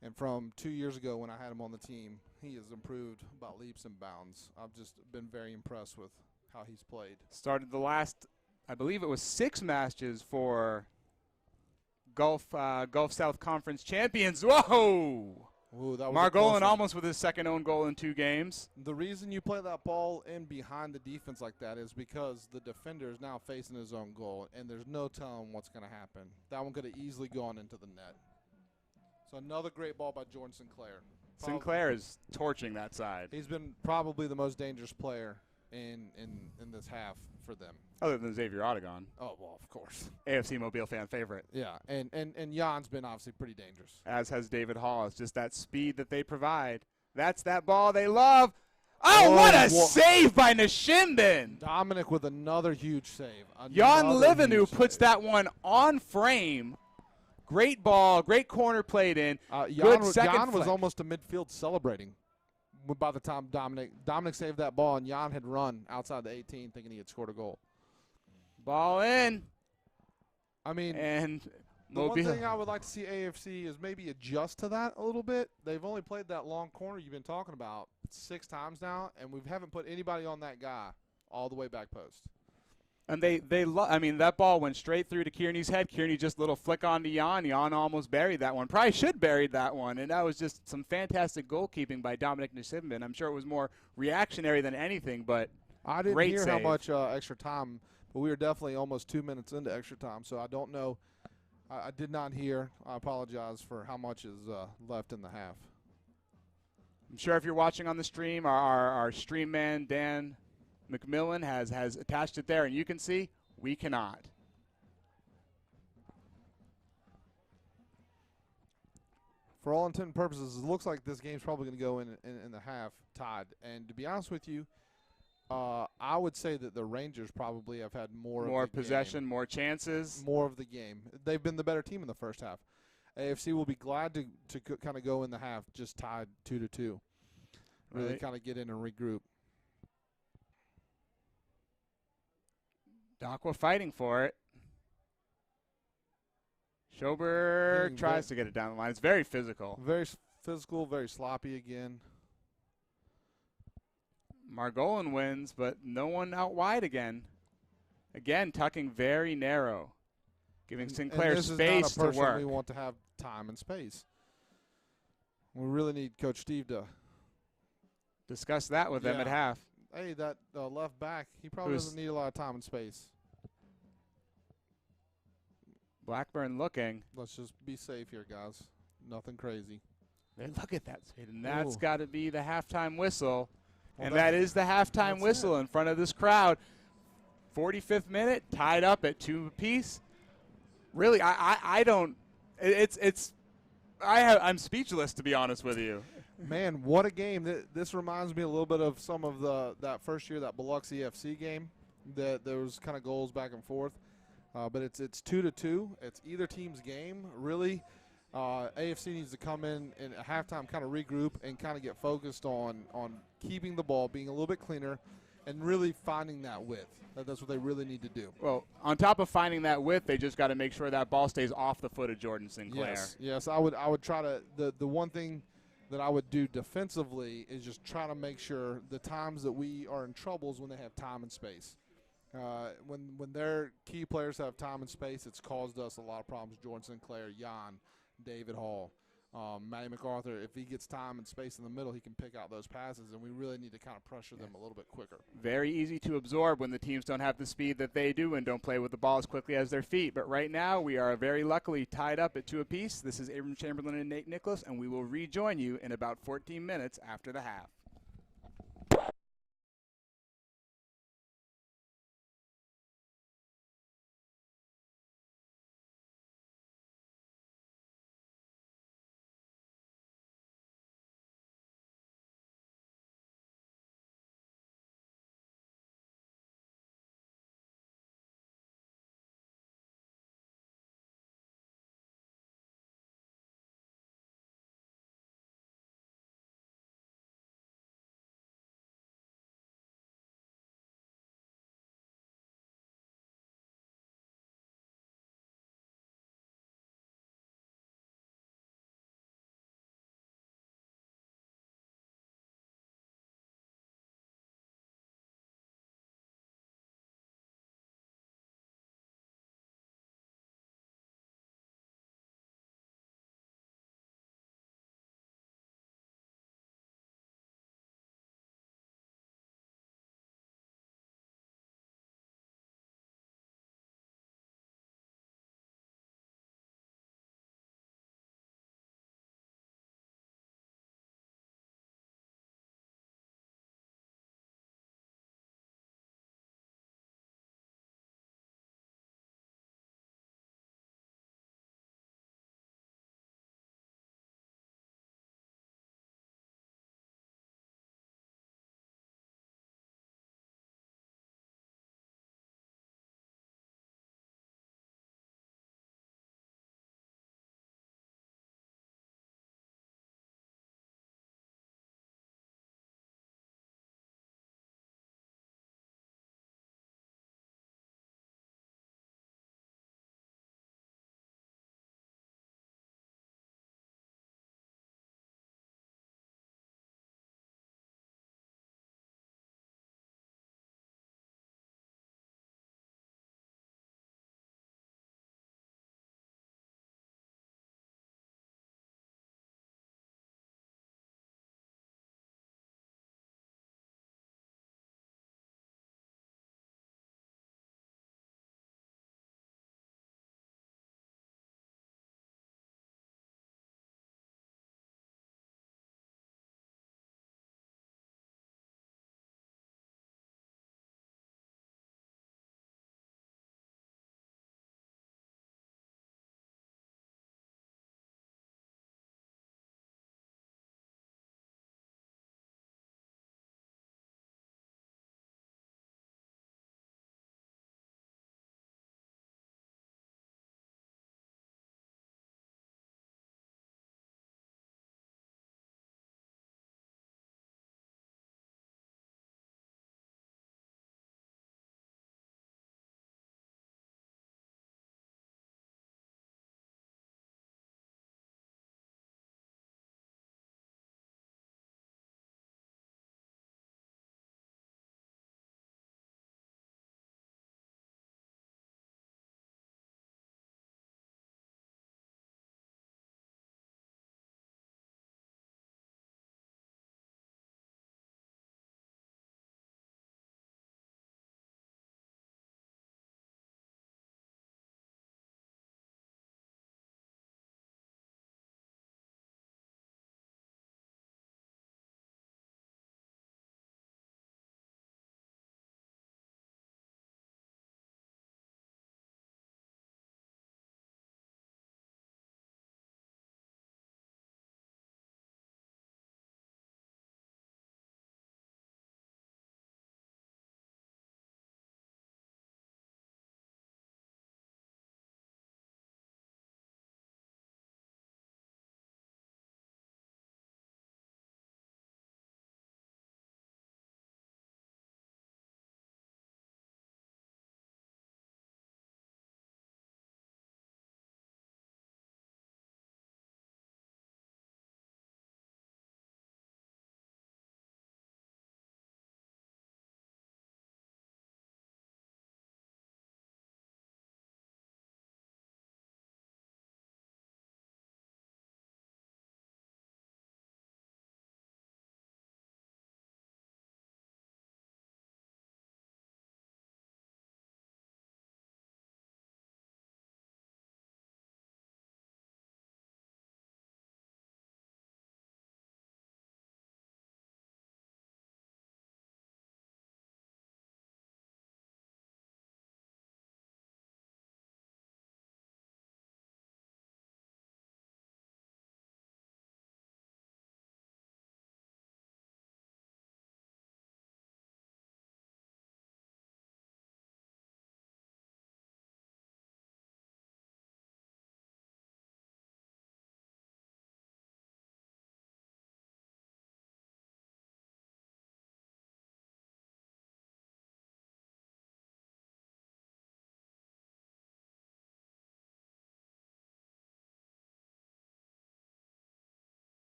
And from 2 years ago when I had him on the team, he has improved about leaps and bounds. I've just been very impressed with how he's played. Started the last, I believe it was 6 matches for Gulf South Conference champions. Whoa! Ooh, that was Margolin almost with his second own goal in 2 games. The reason you play that ball in behind the defense like that is because the defender is now facing his own goal, and there's no telling what's going to happen. That one could have easily gone into the net. So another great ball by Jordan Sinclair. Sinclair is torching that side. He's been probably the most dangerous player in this half for them. Other than Xavier Odegon. Oh, well, of course. AFC Mobile fan favorite. Yeah, and Jan's been obviously pretty dangerous. As has David Hall. It's just that speed that they provide. That's that ball they love. Oh, what a save by Nishimbin. Dominic with another huge save. Jan Livenu puts that one on frame. Great ball, great corner played in. Good second Jan was flick. almost to midfield celebrating by the time Dominic saved that ball, and Jan had run outside the 18 thinking he had scored a goal. Ball in. I mean, and the one thing I would like to see AFC is maybe adjust to that a little bit. They've only played that long corner you've been talking about 6 times now, and we haven't put anybody on that guy all the way back post. And I mean, that ball went straight through to Kearney's head. Kearney just little flick on to Jan. Jan almost buried that one. Probably should buried that one. And that was just some fantastic goalkeeping by Dominic Nishimbin. I'm sure it was more reactionary than anything, but I didn't great hear save. how much extra time, but we were definitely almost 2 minutes into extra time. So I don't know. I did not hear. I apologize for how much is left in the half. I'm sure if you're watching on the stream, our stream man, Dan McMillan, has attached it there, and you can see we cannot. For all intent and purposes, it looks like this game's probably going to go in the half tied. And to be honest with you, I would say that the Rangers probably have had more of the possession, game. more chances. More of the game. They've been the better team in the first half. AFC will be glad to kind of go in the half just tied 2-2. Really kind of get in and regroup. Aqua fighting for it. Schoberg tries to get it down the line. It's very physical. Very physical, very sloppy again. Margolin wins, but no one out wide again. Again, tucking very narrow, giving Sinclair and this space is not a to work. We want to have time and space. We really need Coach Steve to discuss that with them at half. Hey, that left back, he probably doesn't need a lot of time and space. Blackburn looking. Let's just be safe here, guys. Nothing crazy. Look at that speed, and that's got to be the halftime whistle. Well, and that is the halftime whistle in front of this crowd. 45th minute, tied up at 2 apiece. Really, I don't. I'm speechless, to be honest with you. Man, what a game! This reminds me a little bit of some of that first year, that Biloxi FC game. That there was kind of goals back and forth, but it's 2-2. It's either team's game. Really, AFC needs to come in at halftime, kind of regroup and kind of get focused on keeping the ball, being a little bit cleaner, and really finding that width. That's what they really need to do. Well, on top of finding that width, they just got to make sure that ball stays off the foot of Jordan Sinclair. Yes, I would try to. The one thing that I would do defensively is just try to make sure the times that we are in trouble is when they have time and space. When their key players have time and space, it's caused us a lot of problems. Jordan Sinclair, Jan, David Hall. Matty MacArthur, if he gets time and space in the middle, he can pick out those passes, and we really need to kind of pressure them a little bit quicker. Very easy to absorb when the teams don't have the speed that they do and don't play with the ball as quickly as their feet. But right now, we are very luckily tied up at 2 apiece. This is Abram Chamberlain and Nate Nicholas, and we will rejoin you in about 14 minutes after the half.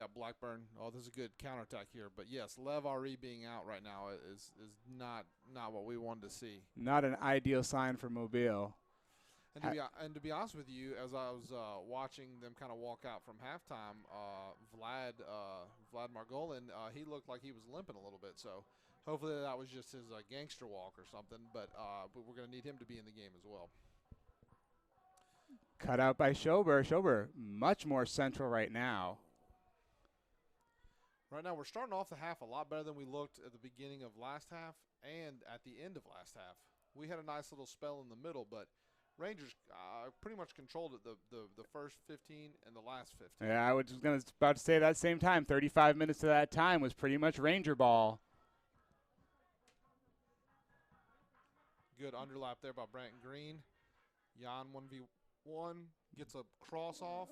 Blackburn. Oh, this is a good counterattack here. But yes, Lev Ari being out right now is not what we wanted to see. Not an ideal sign for Mobile. And to be honest with you, as I was watching them kind of walk out from halftime, Vlad Margolin, he looked like he was limping a little bit. So hopefully that was just his gangster walk or something. But we're going to need him to be in the game as well. Cut out by Schober. Schober much more central right now. Right now we're starting off the half a lot better than we looked at the beginning of last half and at the end of last half. We had a nice little spell in the middle, but Rangers pretty much controlled it the first 15 and the last 15. Yeah, I was about to say that same time. 35 minutes of that time was pretty much Ranger ball. Good underlap there by Brant Green. Jan 1v1 gets a cross off.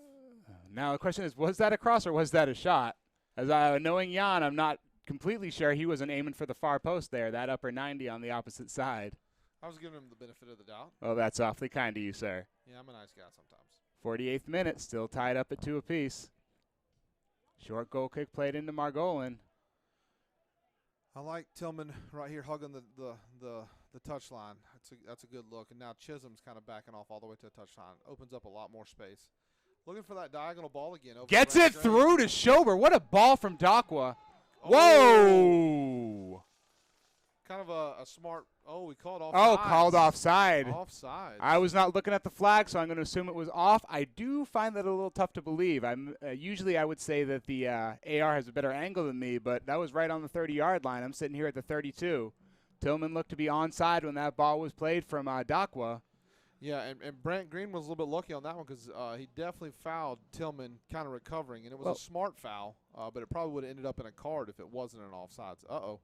Now the question is, was that a cross or was that a shot? As knowing Jan, I'm not completely sure he wasn't aiming for the far post there, that upper 90 on the opposite side. I was giving him the benefit of the doubt. Oh, that's awfully kind of you, sir. Yeah, I'm a nice guy sometimes. 48th minute, still tied up at 2 apiece. Short goal kick played into Margolin. I like Tillman right here hugging the touchline. That's a good look. And now Chisholm's kind of backing off all the way to the touchline. Opens up a lot more space. Looking for that diagonal ball again. Gets it through to Schober. What a ball from Dakwa. Whoa! Kind of a smart. Oh, we called offside. Oh, called offside. Offside. I was not looking at the flag, so I'm going to assume it was off. I do find that a little tough to believe. Usually I would say that the AR has a better angle than me, but that was right on the 30-yard line. I'm sitting here at the 32. Tillman looked to be onside when that ball was played from Dakwa. Yeah, and Brant Green was a little bit lucky on that one because he definitely fouled Tillman kind of recovering, and it was a smart foul, but it probably would have ended up in a card if it wasn't an offsides. Uh-oh.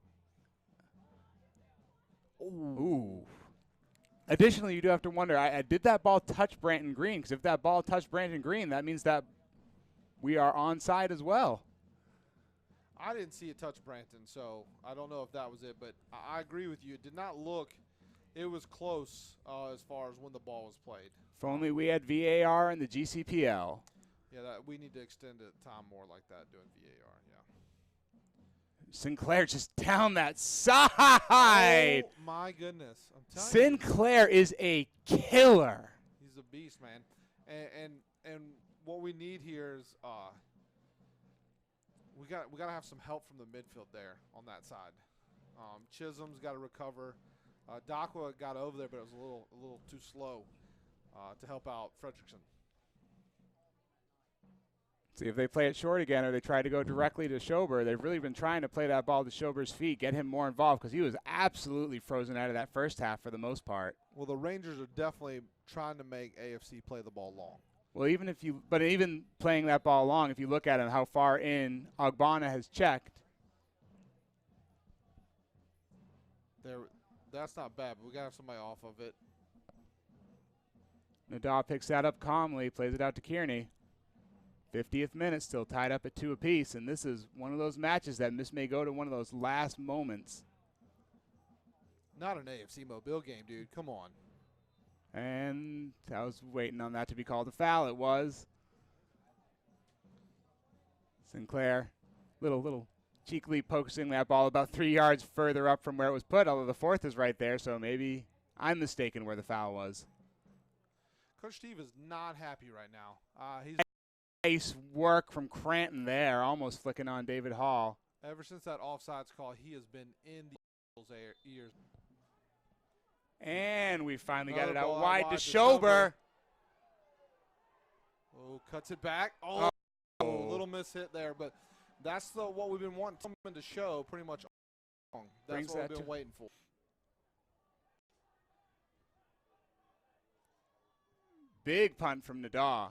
Ooh. Additionally, you do have to wonder, did that ball touch Branton Green? Because if that ball touched Branton Green, that means that we are onside as well. I didn't see it touch Branton, so I don't know if that was it. But I agree with you. It did not look – it was close as far as when the ball was played. If only we had VAR in the GCPL. Yeah, we need to extend the time more like that doing VAR, yeah. Sinclair just down that side. Oh, my goodness. I'm telling Sinclair is a killer. He's a beast, man. And what we need here is we got to have some help from the midfield there on that side. Chisholm's got to recover. Dakwa got over there, but it was a little too slow to help out Fredrickson. See if they play it short again or they try to go directly to Schober. They've really been trying to play that ball to Schober's feet, get him more involved because he was absolutely frozen out of that first half for the most part. Well, the Rangers are definitely trying to make AFC play the ball long. Well, even playing that ball long, if you look at him, how far in Ogbonna has checked. That's not bad, but we got to have somebody off of it. Nadal picks that up calmly, plays it out to Kearney. 50th minute, still tied up at 2 apiece, and this is one of those matches that this may go to one of those last moments. Not an AFC Mobile game, dude. Come on. And I was waiting on that to be called a foul. It was. Sinclair, little cheekily poking that ball about 3 yards further up from where it was put, although the fourth is right there, so maybe I'm mistaken where the foul was. Coach Steve is not happy right now. He's nice work from Cranton there, almost flicking on David Hall. Ever since that offsides call, he has been in the ears. And we finally Another got it out ball wide to Schober. Oh, cuts it back. Oh, little miss hit there, but that's what we've been wanting someone to show pretty much all along. That's what we've been waiting for. Big punt from Nadaw.